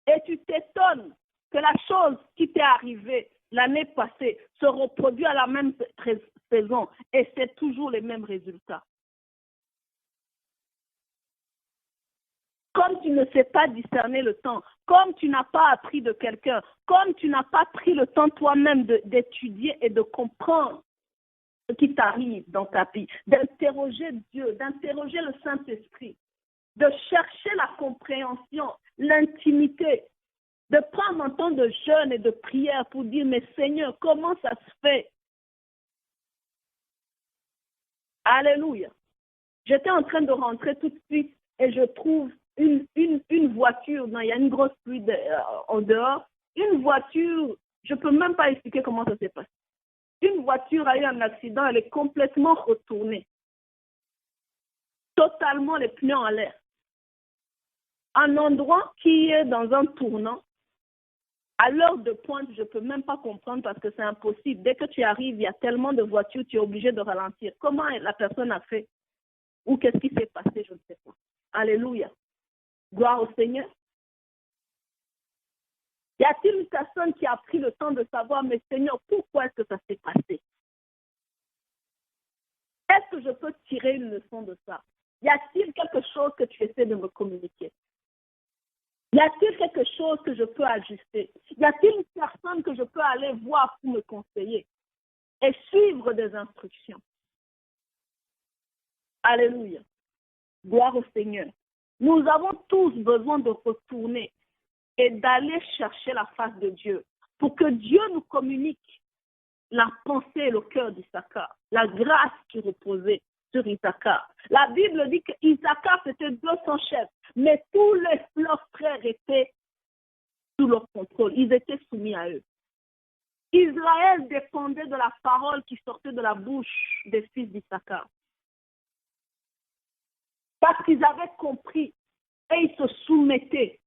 Et tu t'étonnes que la chose qui t'est arrivée l'année passée se reproduit à la même saison et c'est toujours les mêmes résultats. Comme tu ne sais pas discerner le temps, comme tu n'as pas appris de quelqu'un, comme tu n'as pas pris le temps toi-même d'étudier et de comprendre ce qui t'arrive dans ta vie, d'interroger Dieu, d'interroger le Saint-Esprit, de chercher la compréhension, l'intimité, de prendre un temps de jeûne et de prière pour dire, mais Seigneur, comment ça se fait? Alléluia. J'étais en train de rentrer tout de suite et je trouve une voiture, non, il y a une grosse pluie en dehors, une voiture, je ne peux même pas expliquer comment ça s'est passé. Une voiture a eu un accident, elle est complètement retournée. Totalement les pneus en l'air. Un endroit qui est dans un tournant, à l'heure de pointe, je ne peux même pas comprendre parce que c'est impossible. Dès que tu arrives, il y a tellement de voitures, tu es obligé de ralentir. Comment la personne a fait? Ou qu'est-ce qui s'est passé? Je ne sais pas. Alléluia. Gloire au Seigneur. Y a-t-il une personne qui a pris le temps de savoir, mais Seigneur, pourquoi est-ce que ça s'est passé? Est-ce que je peux tirer une leçon de ça? Y a-t-il quelque chose que tu essaies de me communiquer? Y a-t-il quelque chose que je peux ajuster? Y a-t-il une personne que je peux aller voir pour me conseiller et suivre des instructions? Alléluia. Gloire au Seigneur. Nous avons tous besoin de retourner et d'aller chercher la face de Dieu pour que Dieu nous communique la pensée et le cœur d'Issachar, la grâce qui reposait sur Issachar. La Bible dit qu'Issachar, c'était 200 chefs, mais tous leurs frères étaient sous leur contrôle. Ils étaient soumis à eux. Israël dépendait de la parole qui sortait de la bouche des fils d'Issachar. Parce qu'ils avaient compris et ils se soumettaient.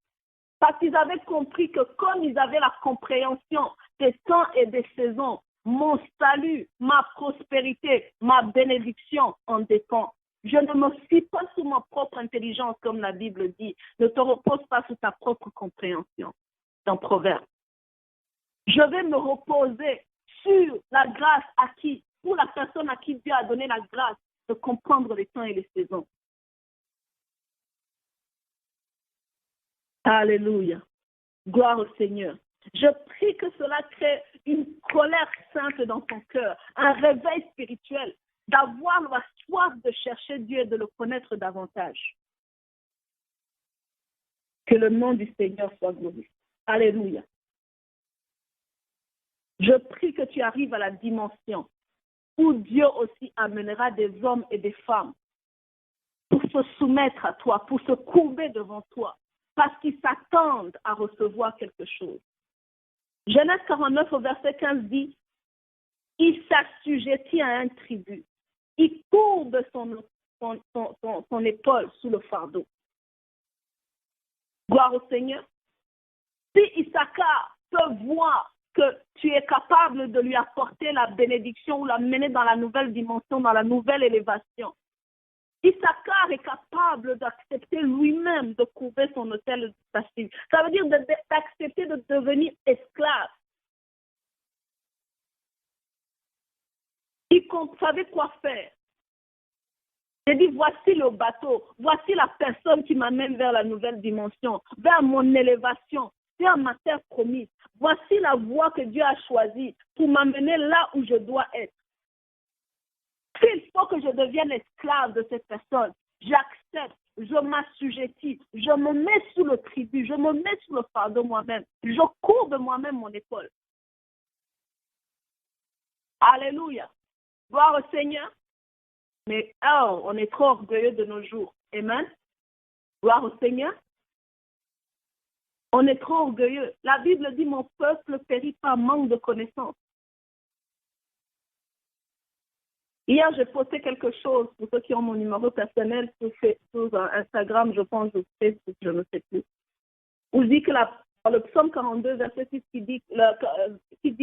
Parce qu'ils avaient compris que comme ils avaient la compréhension des temps et des saisons, mon salut, ma prospérité, ma bénédiction en dépend. Je ne me fie pas sur ma propre intelligence, comme la Bible dit. Ne te repose pas sur ta propre compréhension. Dans Proverbe. Je vais me reposer sur la grâce pour la personne à qui Dieu a donné la grâce de comprendre les temps et les saisons. Alléluia. Gloire au Seigneur. Je prie que cela crée une colère sainte dans ton cœur, un réveil spirituel, d'avoir la soif de chercher Dieu et de le connaître davantage. Que le nom du Seigneur soit glorifié. Alléluia. Je prie que tu arrives à la dimension où Dieu aussi amènera des hommes et des femmes pour se soumettre à toi, pour se courber devant toi, parce qu'ils s'attendent à recevoir quelque chose. Genèse 49 au verset 15 dit, il s'assujettit à un tribut, il courbe son épaule sous le fardeau. Gloire au Seigneur. Si Issachar peut voir que tu es capable de lui apporter la bénédiction ou l'amener dans la nouvelle dimension, dans la nouvelle élévation, Issachar est capable d'accepter lui-même de couvrir son autel passif. Ça veut dire d'accepter de devenir esclave. Il savait quoi faire. J'ai dit, voici le bateau, voici la personne qui m'amène vers la nouvelle dimension, vers mon élévation, vers ma terre promise. Voici la voie que Dieu a choisie pour m'amener là où je dois être. S'il faut que je devienne esclave de cette personne, j'accepte, je m'assujettis, je me mets sous le tribut, je me mets sous le fardeau moi-même, je courbe moi-même mon épaule. Alléluia. Gloire au Seigneur. Mais on est trop orgueilleux de nos jours. Amen. Gloire au Seigneur. On est trop orgueilleux. La Bible dit, mon peuple périt par manque de connaissance. Hier, j'ai posté quelque chose pour ceux qui ont mon numéro personnel sur Instagram, je pense, sur Facebook, je ne sais plus. Où dit que le psaume 42, verset 6, qui dit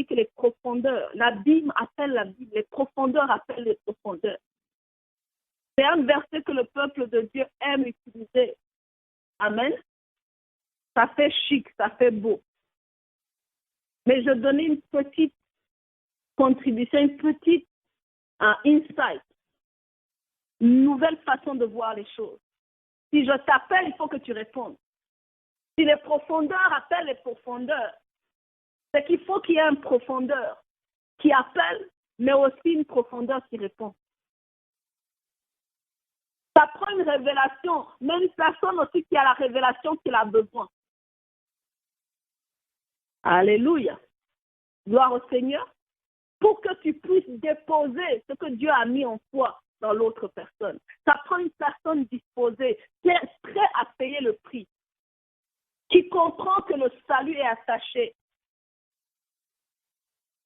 que les profondeurs, l'abîme appelle l'abîme, les profondeurs appellent les profondeurs. C'est un verset que le peuple de Dieu aime utiliser. Amen. Ça fait chic, ça fait beau. Mais je donnais une petite contribution, une petite insight, une nouvelle façon de voir les choses. Si je t'appelle, il faut que tu répondes. Si les profondeurs appellent les profondeurs, c'est qu'il faut qu'il y ait une profondeur qui appelle, mais aussi une profondeur qui répond. Ça prend une révélation, mais une personne aussi qui a la révélation qu'il a besoin. Alléluia. Gloire au Seigneur. Pour que tu puisses déposer ce que Dieu a mis en toi dans l'autre personne. Ça prend une personne disposée, qui est prête à payer le prix, qui comprend que le salut est attaché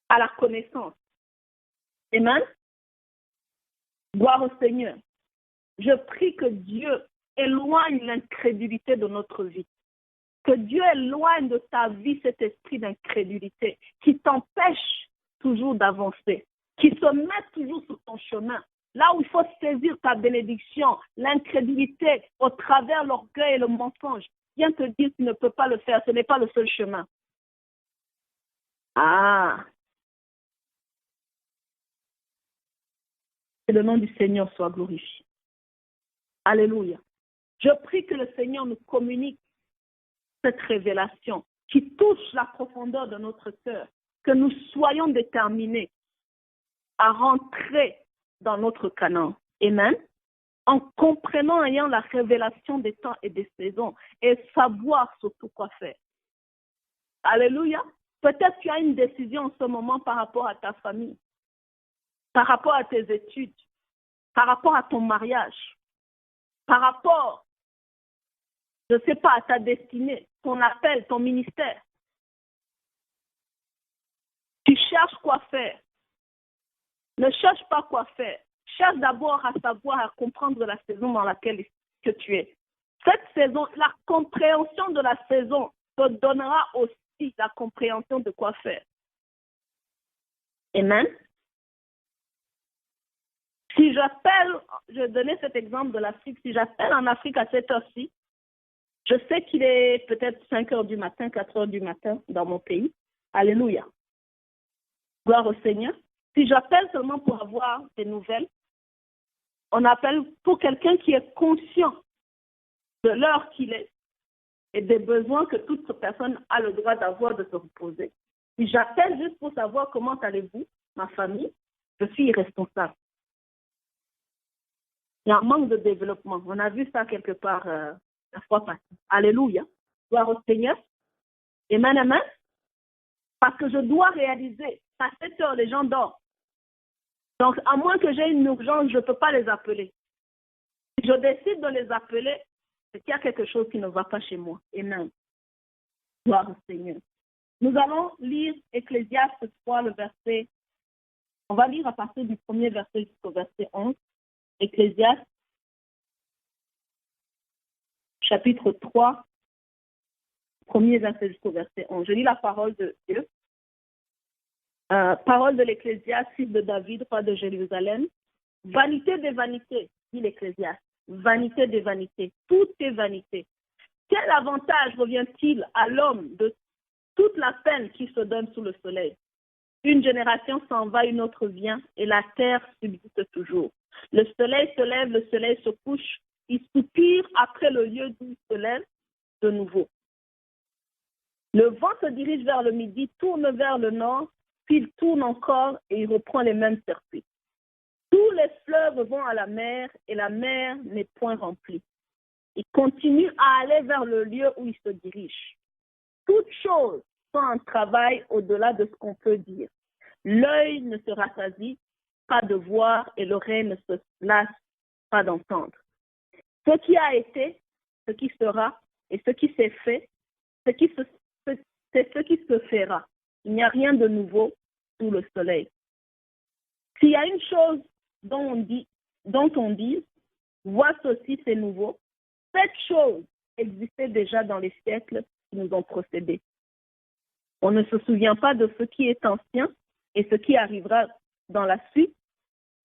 à la connaissance. Amen. Gloire au Seigneur. Je prie que Dieu éloigne l'incrédulité de notre vie. Que Dieu éloigne de ta vie cet esprit d'incrédulité qui t'empêche toujours d'avancer, qui se met toujours sur ton chemin. Là où il faut saisir ta bénédiction, l'incrédulité au travers l'orgueil et le mensonge, viens te dire que tu ne peux pas le faire, ce n'est pas le seul chemin. Que le nom du Seigneur soit glorifié. Alléluia. Je prie que le Seigneur nous communique cette révélation qui touche la profondeur de notre cœur, que nous soyons déterminés à rentrer dans notre Canaan. Amen. En comprenant, ayant la révélation des temps et des saisons et savoir surtout quoi faire. Alléluia. Peut-être tu as une décision en ce moment par rapport à ta famille, par rapport à tes études, par rapport à ton mariage, par rapport, je ne sais pas, à ta destinée, ton appel, ton ministère. Tu cherches quoi faire. Ne cherche pas quoi faire. Cherche d'abord à savoir, à comprendre la saison dans laquelle que tu es. Cette saison, la compréhension de la saison te donnera aussi la compréhension de quoi faire. Amen. Si j'appelle, je vais donner cet exemple de l'Afrique, si j'appelle en Afrique à cette heure-ci, je sais qu'il est peut-être 5 heures du matin, 4 heures du matin dans mon pays. Alléluia. Gloire au Seigneur. Si j'appelle seulement pour avoir des nouvelles, on appelle pour quelqu'un qui est conscient de l'heure qu'il est et des besoins que toute personne a le droit d'avoir de se reposer. Si j'appelle juste pour savoir comment allez-vous, ma famille, je suis irresponsable. Il y a un manque de développement. On a vu ça quelque part la fois passée. Alléluia. Gloire au Seigneur. Amen, amen. Parce que je dois réaliser, à 7 heures, les gens dorment. Donc, à moins que j'ai une urgence, je ne peux pas les appeler. Si je décide de les appeler, c'est qu'il y a quelque chose qui ne va pas chez moi. Amen. Gloire au Seigneur. Nous allons lire Ecclésiaste 3, le verset. On va lire à partir du premier verset jusqu'au verset 11. Ecclésiaste, chapitre 3, premier verset jusqu'au verset 11. Je lis la parole de Dieu. Parole de l'Ecclésiaste, fils de David, roi de Jérusalem. Vanité des vanités, dit l'Ecclésiaste. Vanité des vanités. Tout est vanité. Quel avantage revient-il à l'homme de toute la peine qui se donne sous le soleil? Une génération s'en va, une autre vient, et la terre subsiste toujours. Le soleil se lève, le soleil se couche, il soupire après le lieu d'où il se lève de nouveau. Le vent se dirige vers le midi, tourne vers le nord, puis il tourne encore et il reprend les mêmes circuits. Tous les fleuves vont à la mer et la mer n'est point remplie. Il continue à aller vers le lieu où il se dirige. Toutes choses sont en travail au-delà de ce qu'on peut dire. L'œil ne se rassasie pas de voir et l'oreille ne se lasse pas d'entendre. Ce qui a été, ce qui sera et ce qui s'est fait, c'est ce qui se fera. Il n'y a rien de nouveau sous le soleil. S'il y a une chose dont on dit, voici aussi c'est nouveau, cette chose existait déjà dans les siècles qui nous ont précédés. On ne se souvient pas de ce qui est ancien et ce qui arrivera dans la suite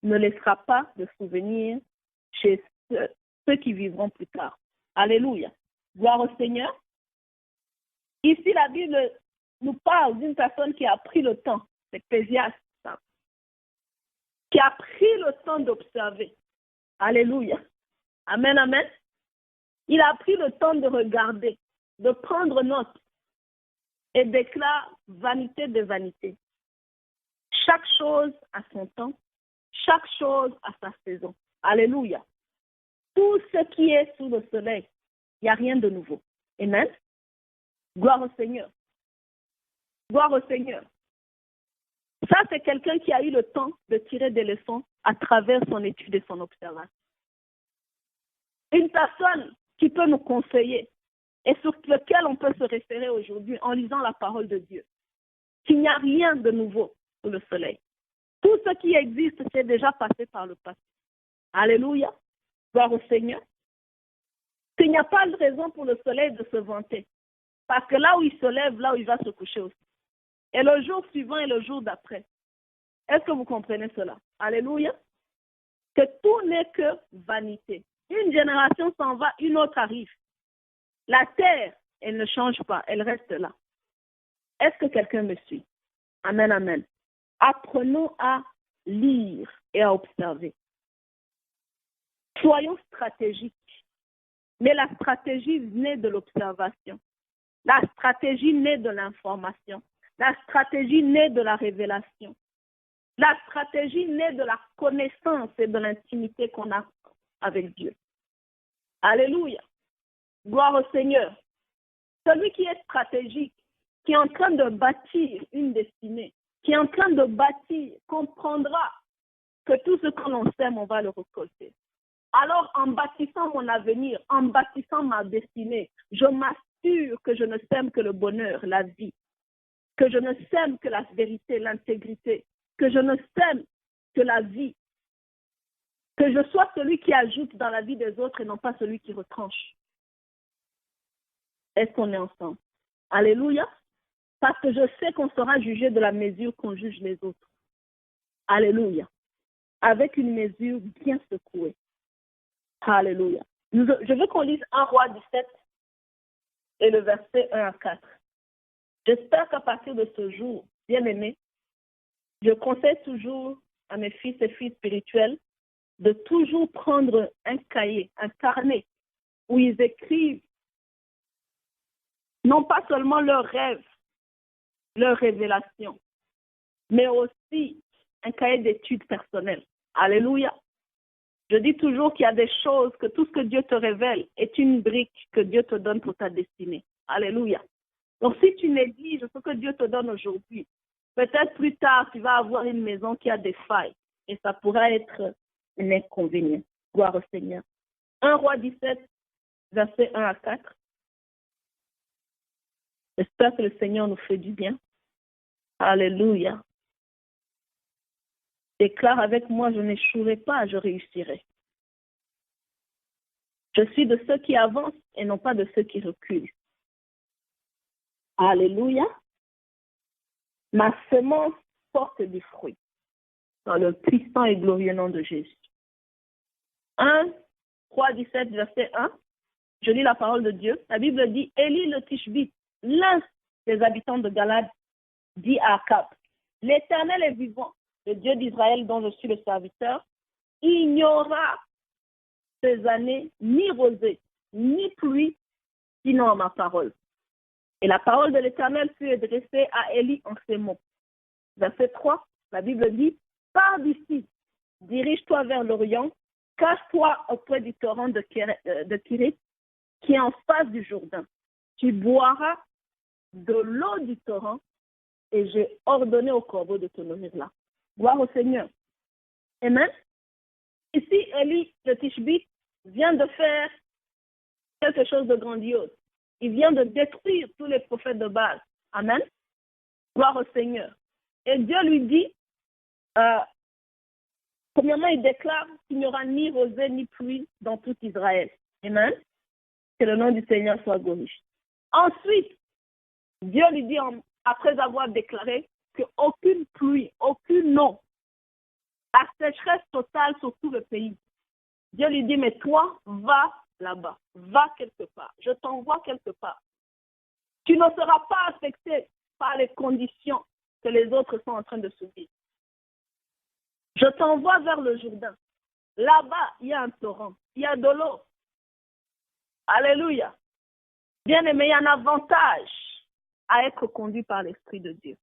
ne laissera pas de souvenir chez ceux qui vivront plus tard. Alléluia. Gloire au Seigneur. Ici, la Bible nous parle d'une personne qui a pris le temps, c'est Ecclésiaste, qui a pris le temps d'observer. Alléluia. Amen, amen. Il a pris le temps de regarder, de prendre note et déclare vanité de vanité. Chaque chose a son temps, chaque chose a sa saison. Alléluia. Tout ce qui est sous le soleil, il n'y a rien de nouveau. Amen. Gloire au Seigneur. Gloire au Seigneur. Ça, c'est quelqu'un qui a eu le temps de tirer des leçons à travers son étude et son observation. Une personne qui peut nous conseiller et sur lequel on peut se référer aujourd'hui en lisant la parole de Dieu. Qu'il n'y a rien de nouveau sous le soleil. Tout ce qui existe, c'est déjà passé par le passé. Alléluia. Gloire au Seigneur. Qu'il n'y a pas de raison pour le soleil de se vanter. Parce que là où il se lève, là où il va se coucher aussi. Et le jour suivant et le jour d'après. Est-ce que vous comprenez cela? Alléluia. Que tout n'est que vanité. Une génération s'en va, une autre arrive. La terre, elle ne change pas, elle reste là. Est-ce que quelqu'un me suit? Amen, amen. Apprenons à lire et à observer. Soyons stratégiques. Mais la stratégie naît de l'observation. La stratégie naît de l'information. La stratégie naît de la révélation. La stratégie naît de la connaissance et de l'intimité qu'on a avec Dieu. Alléluia. Gloire au Seigneur. Celui qui est stratégique, qui est en train de bâtir une destinée, qui est en train de bâtir, comprendra que tout ce que l'on sème, on va le récolter. Alors, en bâtissant mon avenir, en bâtissant ma destinée, je m'assure que je ne sème que le bonheur, la vie, que je ne sème que la vérité, l'intégrité, que je ne sème que la vie, que je sois celui qui ajoute dans la vie des autres et non pas celui qui retranche. Est-ce qu'on est ensemble? Alléluia. Parce que je sais qu'on sera jugé de la mesure qu'on juge les autres. Alléluia. Avec une mesure bien secouée. Alléluia. Je veux qu'on lise 1 Roi 17 et le verset 1 à 4. J'espère qu'à partir de ce jour, bien-aimés, je conseille toujours à mes fils et filles spirituels de toujours prendre un cahier, un carnet, où ils écrivent non pas seulement leurs rêves, leurs révélations, mais aussi un cahier d'études personnelles. Alléluia. Je dis toujours qu'il y a des choses, que tout ce que Dieu te révèle est une brique que Dieu te donne pour ta destinée. Alléluia. Donc si tu négliges ce que Dieu te donne aujourd'hui, peut-être plus tard, tu vas avoir une maison qui a des failles et ça pourra être un inconvénient. Gloire au Seigneur. 1 Roi 17, verset 1 à 4. J'espère que le Seigneur nous fait du bien. Alléluia. Déclare avec moi, je n'échouerai pas, je réussirai. Je suis de ceux qui avancent et non pas de ceux qui reculent. Alléluia. Ma semence porte du fruit dans le puissant et glorieux nom de Jésus. 1 Roi 17, verset 1. Je lis la parole de Dieu. La Bible dit, Élie le Tishbite, l'un des habitants de Galade, dit à Akab, l'Éternel est vivant, le Dieu d'Israël dont je suis le serviteur, il n'y aura ces années ni rosée, ni pluie, sinon à ma parole. Et la parole de l'Éternel fut adressée à Élie en ces mots. Verset 3, la Bible dit, pars d'ici, dirige-toi vers l'Orient, cache-toi auprès du torrent de Kirit, qui est en face du Jourdain. Tu boiras de l'eau du torrent et j'ai ordonné au corbeau de te nourrir là. Gloire au Seigneur. Amen. Ici, Élie, le Tishbite, vient de faire quelque chose de grandiose. Il vient de détruire tous les prophètes de Baal. Amen. Gloire au Seigneur. Et Dieu lui dit, premièrement, il déclare qu'il n'y aura ni rosée ni pluie dans tout Israël. Amen. Que le nom du Seigneur soit glorifié. Ensuite, Dieu lui dit, après avoir déclaré qu'aucune pluie, aucune eau, la sécheresse totale sur tout le pays. Dieu lui dit, mais toi, va là-bas, va quelque part, je t'envoie quelque part. Tu ne seras pas affecté par les conditions que les autres sont en train de subir. Je t'envoie vers le Jourdain. Là-bas, il y a un torrent, il y a de l'eau. Alléluia. Bien aimé, il y a un avantage à être conduit par l'Esprit de Dieu.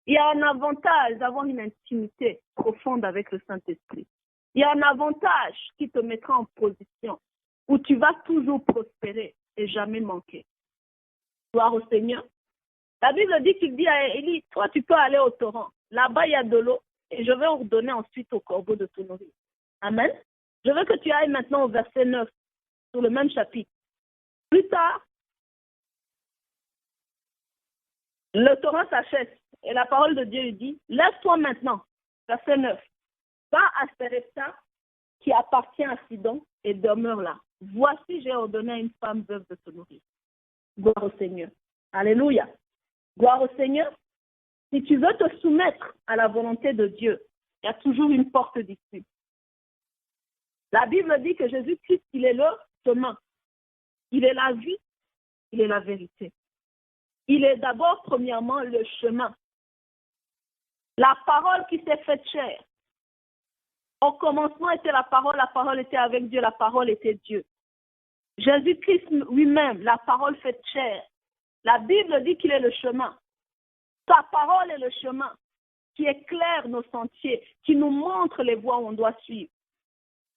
Il y a un avantage d'avoir une intimité profonde avec le Saint-Esprit. Il y a un avantage qui te mettra en position où tu vas toujours prospérer et jamais manquer. Gloire au Seigneur. La Bible dit qu'il dit à Élie, toi tu peux aller au torrent. Là-bas il y a de l'eau et je vais ordonner ensuite au corbeau de te nourrir. Amen. Je veux que tu ailles maintenant au verset 9 sur le même chapitre. Plus tard, le torrent s'achève et la parole de Dieu lui dit, lève-toi maintenant, verset 9, va à Sarepta qui appartient à Sidon et demeure là. Voici, j'ai ordonné à une femme veuve de te nourrir. Gloire au Seigneur. Alléluia. Gloire au Seigneur. Si tu veux te soumettre à la volonté de Dieu, il y a toujours une porte d'issue. La Bible dit que Jésus-Christ, il est le chemin. Il est la vie, il est la vérité. Il est d'abord, premièrement, le chemin. La parole qui s'est faite chair. Au commencement était la parole était avec Dieu, la parole était Dieu. Jésus-Christ lui-même, la parole faite chair. La Bible dit qu'il est le chemin. Sa parole est le chemin qui éclaire nos sentiers, qui nous montre les voies où on doit suivre.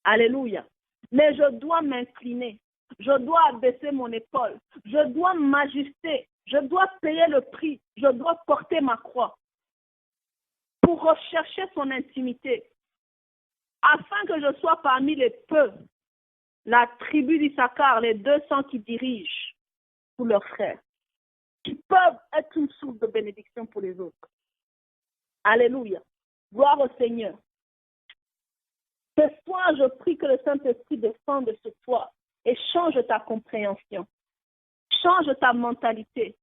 Alléluia. Mais je dois m'incliner Je dois abaisser mon épaule. Je dois m'ajuster. Je dois payer le prix. Je dois porter ma croix pour rechercher son intimité, afin que je sois parmi les peu, la tribu d'Issachar, les 200 qui dirigent tous leurs frères, qui peuvent être une source de bénédiction pour les autres. Alléluia. Gloire au Seigneur. Ce soir, je prie que le Saint-Esprit descende sur toi et change ta compréhension, change ta mentalité.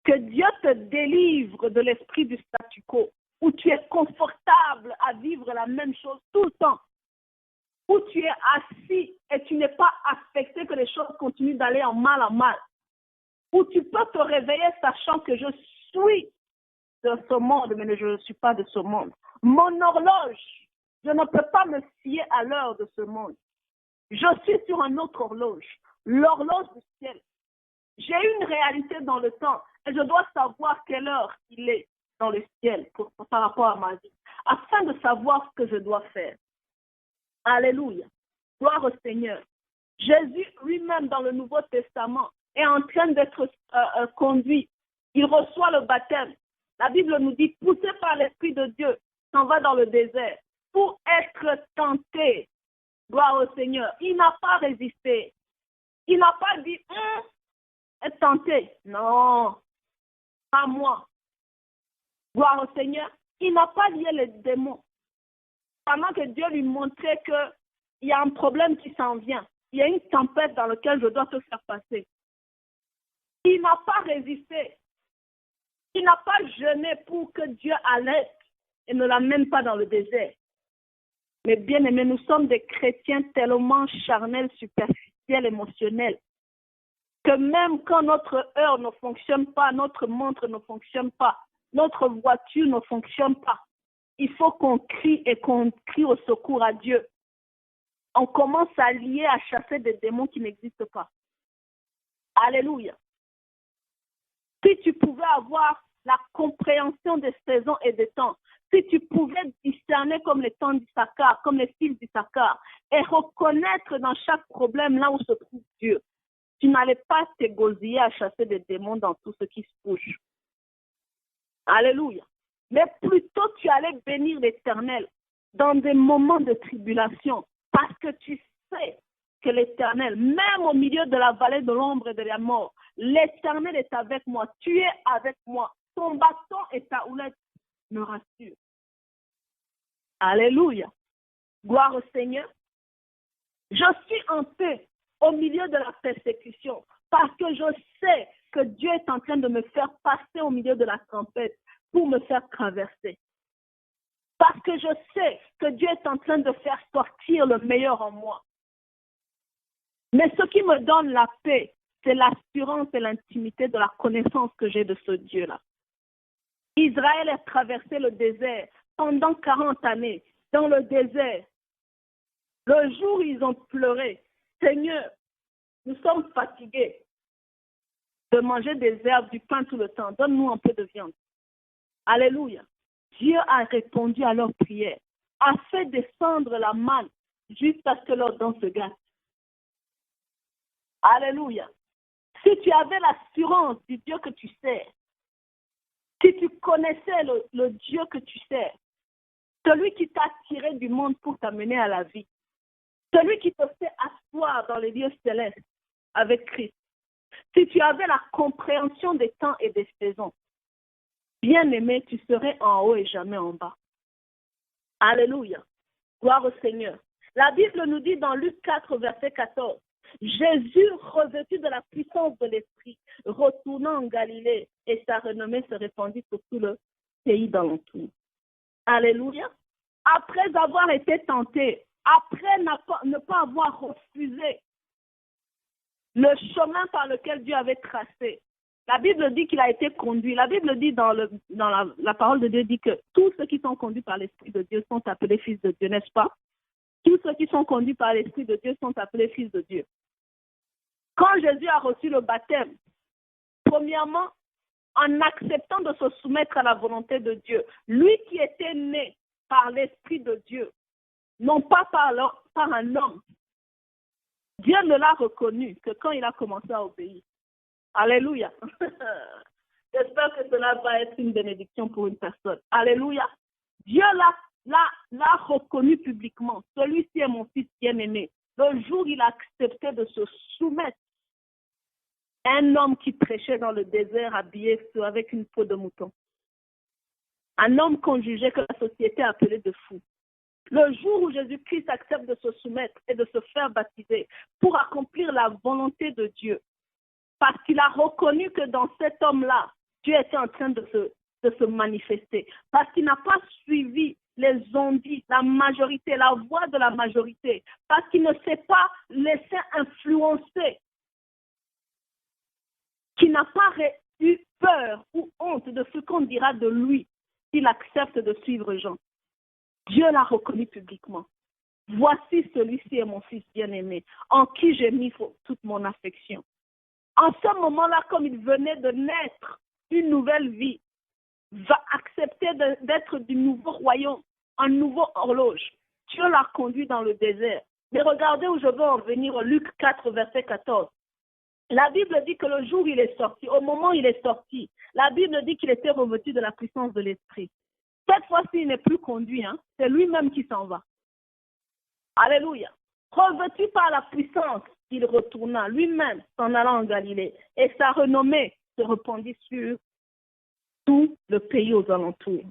Que Dieu te délivre de l'esprit du statu quo, où tu es confortable à vivre la même chose tout le temps, où tu es assis et tu n'es pas affecté que les choses continuent d'aller en mal, où tu peux te réveiller sachant que je suis de ce monde, mais je ne suis pas de ce monde. Mon horloge, je ne peux pas me fier à l'heure de ce monde. Je suis sur une autre horloge, l'horloge du ciel. J'ai une réalité dans le temps et je dois savoir quelle heure il est dans le ciel par rapport à ma vie, afin de savoir ce que je dois faire. Alléluia. Gloire au Seigneur. Jésus lui-même dans le Nouveau Testament est en train d'être conduit. Il reçoit le baptême. La Bible nous dit, poussé par l'Esprit de Dieu, s'en va dans le désert pour être tenté. Gloire au Seigneur. Il n'a pas résisté. Il n'a pas dit, être tenté. Non, pas moi. Gloire au Seigneur. Il n'a pas lié les démons. Pendant que Dieu lui montrait qu'il y a un problème qui s'en vient. Il y a une tempête dans laquelle je dois te faire passer. Il n'a pas résisté. Il n'a pas jeûné pour que Dieu allaite et ne l'amène pas dans le désert. Mais bien aimés, nous sommes des chrétiens tellement charnels, superficiels, émotionnels, que même quand notre heure ne fonctionne pas, notre montre ne fonctionne pas, notre voiture ne fonctionne pas, il faut qu'on crie et qu'on crie au secours à Dieu. On commence à lier, à chasser des démons qui n'existent pas. Alléluia. Si tu pouvais avoir la compréhension des saisons et des temps, si tu pouvais discerner comme les temps d'Issachar, comme les fils d'Issachar, et reconnaître dans chaque problème là où se trouve Dieu, tu n'allais pas t'égosiller à chasser des démons dans tout ce qui se bouge. Alléluia. Mais plutôt tu allais bénir l'Éternel dans des moments de tribulation, parce que tu sais que l'Éternel, même au milieu de la vallée de l'ombre et de la mort, l'Éternel est avec moi, tu es avec moi, ton bâton et ta houlette me rassurent. Alléluia. Gloire au Seigneur. Je suis en paix au milieu de la persécution, parce que je sais que Dieu est en train de me faire passer au milieu de la tempête pour me faire traverser. Parce que je sais que Dieu est en train de faire sortir le meilleur en moi. Mais ce qui me donne la paix, c'est l'assurance et l'intimité de la connaissance que j'ai de ce Dieu-là. Israël a traversé le désert pendant 40 années, dans le désert. Le jour où ils ont pleuré, Seigneur, nous sommes fatigués de manger des herbes, du pain tout le temps. Donne-nous un peu de viande. Alléluia. Dieu a répondu à leur prière, a fait descendre la manne jusqu'à ce que leurs dents se gâtent. Alléluia. Si tu avais l'assurance du Dieu que tu sers, si tu connaissais le Dieu que tu sers, celui qui t'a tiré du monde pour t'amener à la vie, celui qui te fait asseoir dans les lieux célestes avec Christ, si tu avais la compréhension des temps et des saisons, bien-aimé, tu serais en haut et jamais en bas. Alléluia. Gloire au Seigneur. La Bible nous dit dans Luc 4, verset 14, Jésus, revêtu de la puissance de l'Esprit, retourna en Galilée et sa renommée se répandit sur tout le pays d'alentour. Alléluia. Après avoir été tenté, après ne pas avoir refusé le chemin par lequel Dieu avait tracé, la Bible dit qu'il a été conduit. La Bible dit dans la parole de Dieu dit que tous ceux qui sont conduits par l'Esprit de Dieu sont appelés fils de Dieu, n'est-ce pas? Tous ceux qui sont conduits par l'Esprit de Dieu sont appelés fils de Dieu. Quand Jésus a reçu le baptême, premièrement, en acceptant de se soumettre à la volonté de Dieu, lui qui était né par l'Esprit de Dieu, non pas par un homme, Dieu ne l'a reconnu que quand il a commencé à obéir. Alléluia. J'espère que cela va être une bénédiction pour une personne. Alléluia. Dieu l'a reconnu publiquement. Celui-ci est mon fils bien-aimé. Le jour où il a accepté de se soumettre à un homme qui prêchait dans le désert habillé avec une peau de mouton. Un homme qu'on jugeait que la société appelait de fou. Le jour où Jésus-Christ accepte de se soumettre et de se faire baptiser pour accomplir la volonté de Dieu, parce qu'il a reconnu que dans cet homme-là, Dieu était en train de se manifester, parce qu'il n'a pas suivi les ondits, la majorité, la voix de la majorité, parce qu'il ne s'est pas laissé influencer, qu'il n'a pas eu peur ou honte de ce qu'on dira de lui s'il accepte de suivre Jean. Dieu l'a reconnu publiquement. Voici celui-ci est mon fils bien-aimé, en qui j'ai mis toute mon affection. En ce moment-là, comme il venait de naître une nouvelle vie, va accepter d'être du nouveau royaume, un nouveau horloge. Dieu l'a conduit dans le désert. Mais regardez où je veux en venir, Luc 4, verset 14. La Bible dit que le jour où il est sorti, au moment où il est sorti, la Bible dit qu'il était revêtu de la puissance de l'Esprit. Cette fois-ci, il n'est plus conduit, c'est lui-même qui s'en va. Alléluia. Revêtu par la puissance, il retourna lui-même s'en allant en Galilée. Et sa renommée se répandit sur tout le pays aux alentours.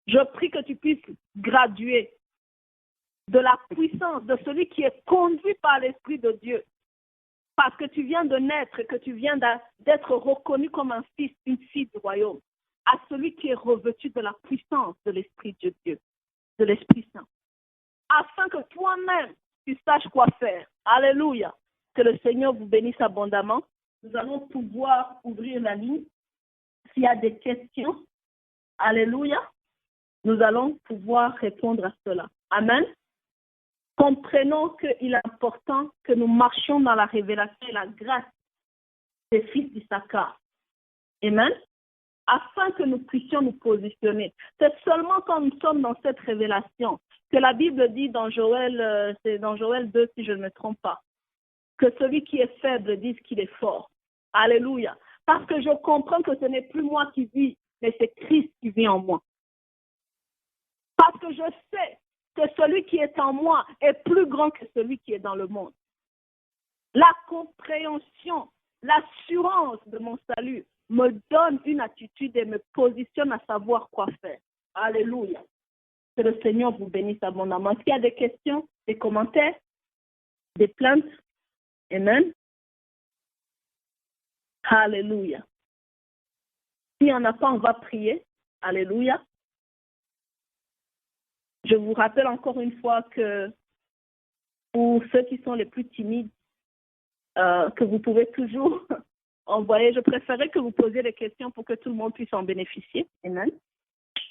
Je prie que tu puisses graduer de la puissance de celui qui est conduit par l'Esprit de Dieu. Parce que tu viens de naître, que tu viens d'être reconnu comme un fils, une fille du royaume, à celui qui est revêtu de la puissance de l'Esprit de Dieu, de l'Esprit Saint. Afin que toi-même, tu saches quoi faire. Alléluia. Que le Seigneur vous bénisse abondamment. Nous allons pouvoir ouvrir la ligne. S'il y a des questions, alléluia, nous allons pouvoir répondre à cela. Amen. Comprenons qu'il est important que nous marchions dans la révélation et la grâce des fils d'Issachar. Amen. Afin que nous puissions nous positionner. C'est seulement quand nous sommes dans cette révélation que la Bible dit dans Joël, c'est dans Joël 2 si je ne me trompe pas, que celui qui est faible dise qu'il est fort. Alléluia. Parce que je comprends que ce n'est plus moi qui vis, mais c'est Christ qui vit en moi. Parce que je sais que celui qui est en moi est plus grand que celui qui est dans le monde. La compréhension, l'assurance de mon salut me donne une attitude et me positionne à savoir quoi faire. Alléluia. Que le Seigneur vous bénisse abondamment. Est-ce qu'il y a des questions, des commentaires, des plaintes? Amen. Alléluia. S'il n'y en a pas, on va prier. Alléluia. Je vous rappelle encore une fois que pour ceux qui sont les plus timides, que vous pouvez toujours envoyer. Je préférerais que vous posiez des questions pour que tout le monde puisse en bénéficier. Amen.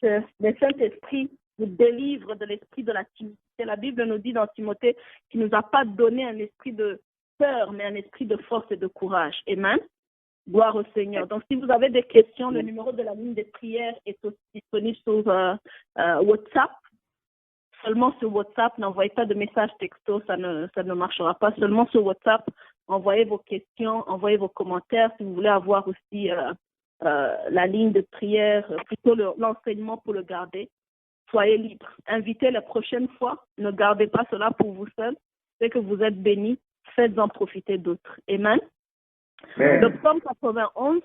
Que le Saint-Esprit vous délivre de l'esprit de la timidité. La Bible nous dit dans Timothée qu'il ne nous a pas donné un esprit de peur, mais un esprit de force et de courage. Amen. Gloire au Seigneur. Donc, si vous avez des questions, le numéro de la ligne des prières est aussi disponible sur WhatsApp. Seulement sur WhatsApp, n'envoyez pas de messages texto, ça ne marchera pas. Seulement sur WhatsApp, envoyez vos questions, envoyez vos commentaires. Si vous voulez avoir aussi la ligne de prière, plutôt l'enseignement pour le garder, soyez libre. Invitez la prochaine fois. Ne gardez pas cela pour vous seul. C'est que vous êtes bénis. Faites-en profiter d'autres. Amen. Le psaume 91,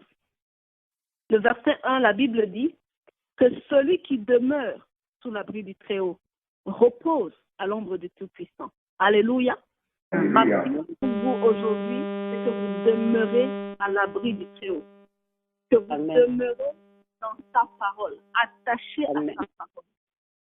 le verset 1, la Bible dit que celui qui demeure sous l'abri du Très-Haut repose à l'ombre du Tout-Puissant. Alléluia. Ma prière pour vous aujourd'hui, c'est que vous demeurez à l'abri du Très-Haut. Que vous demeurez dans sa parole, attaché à sa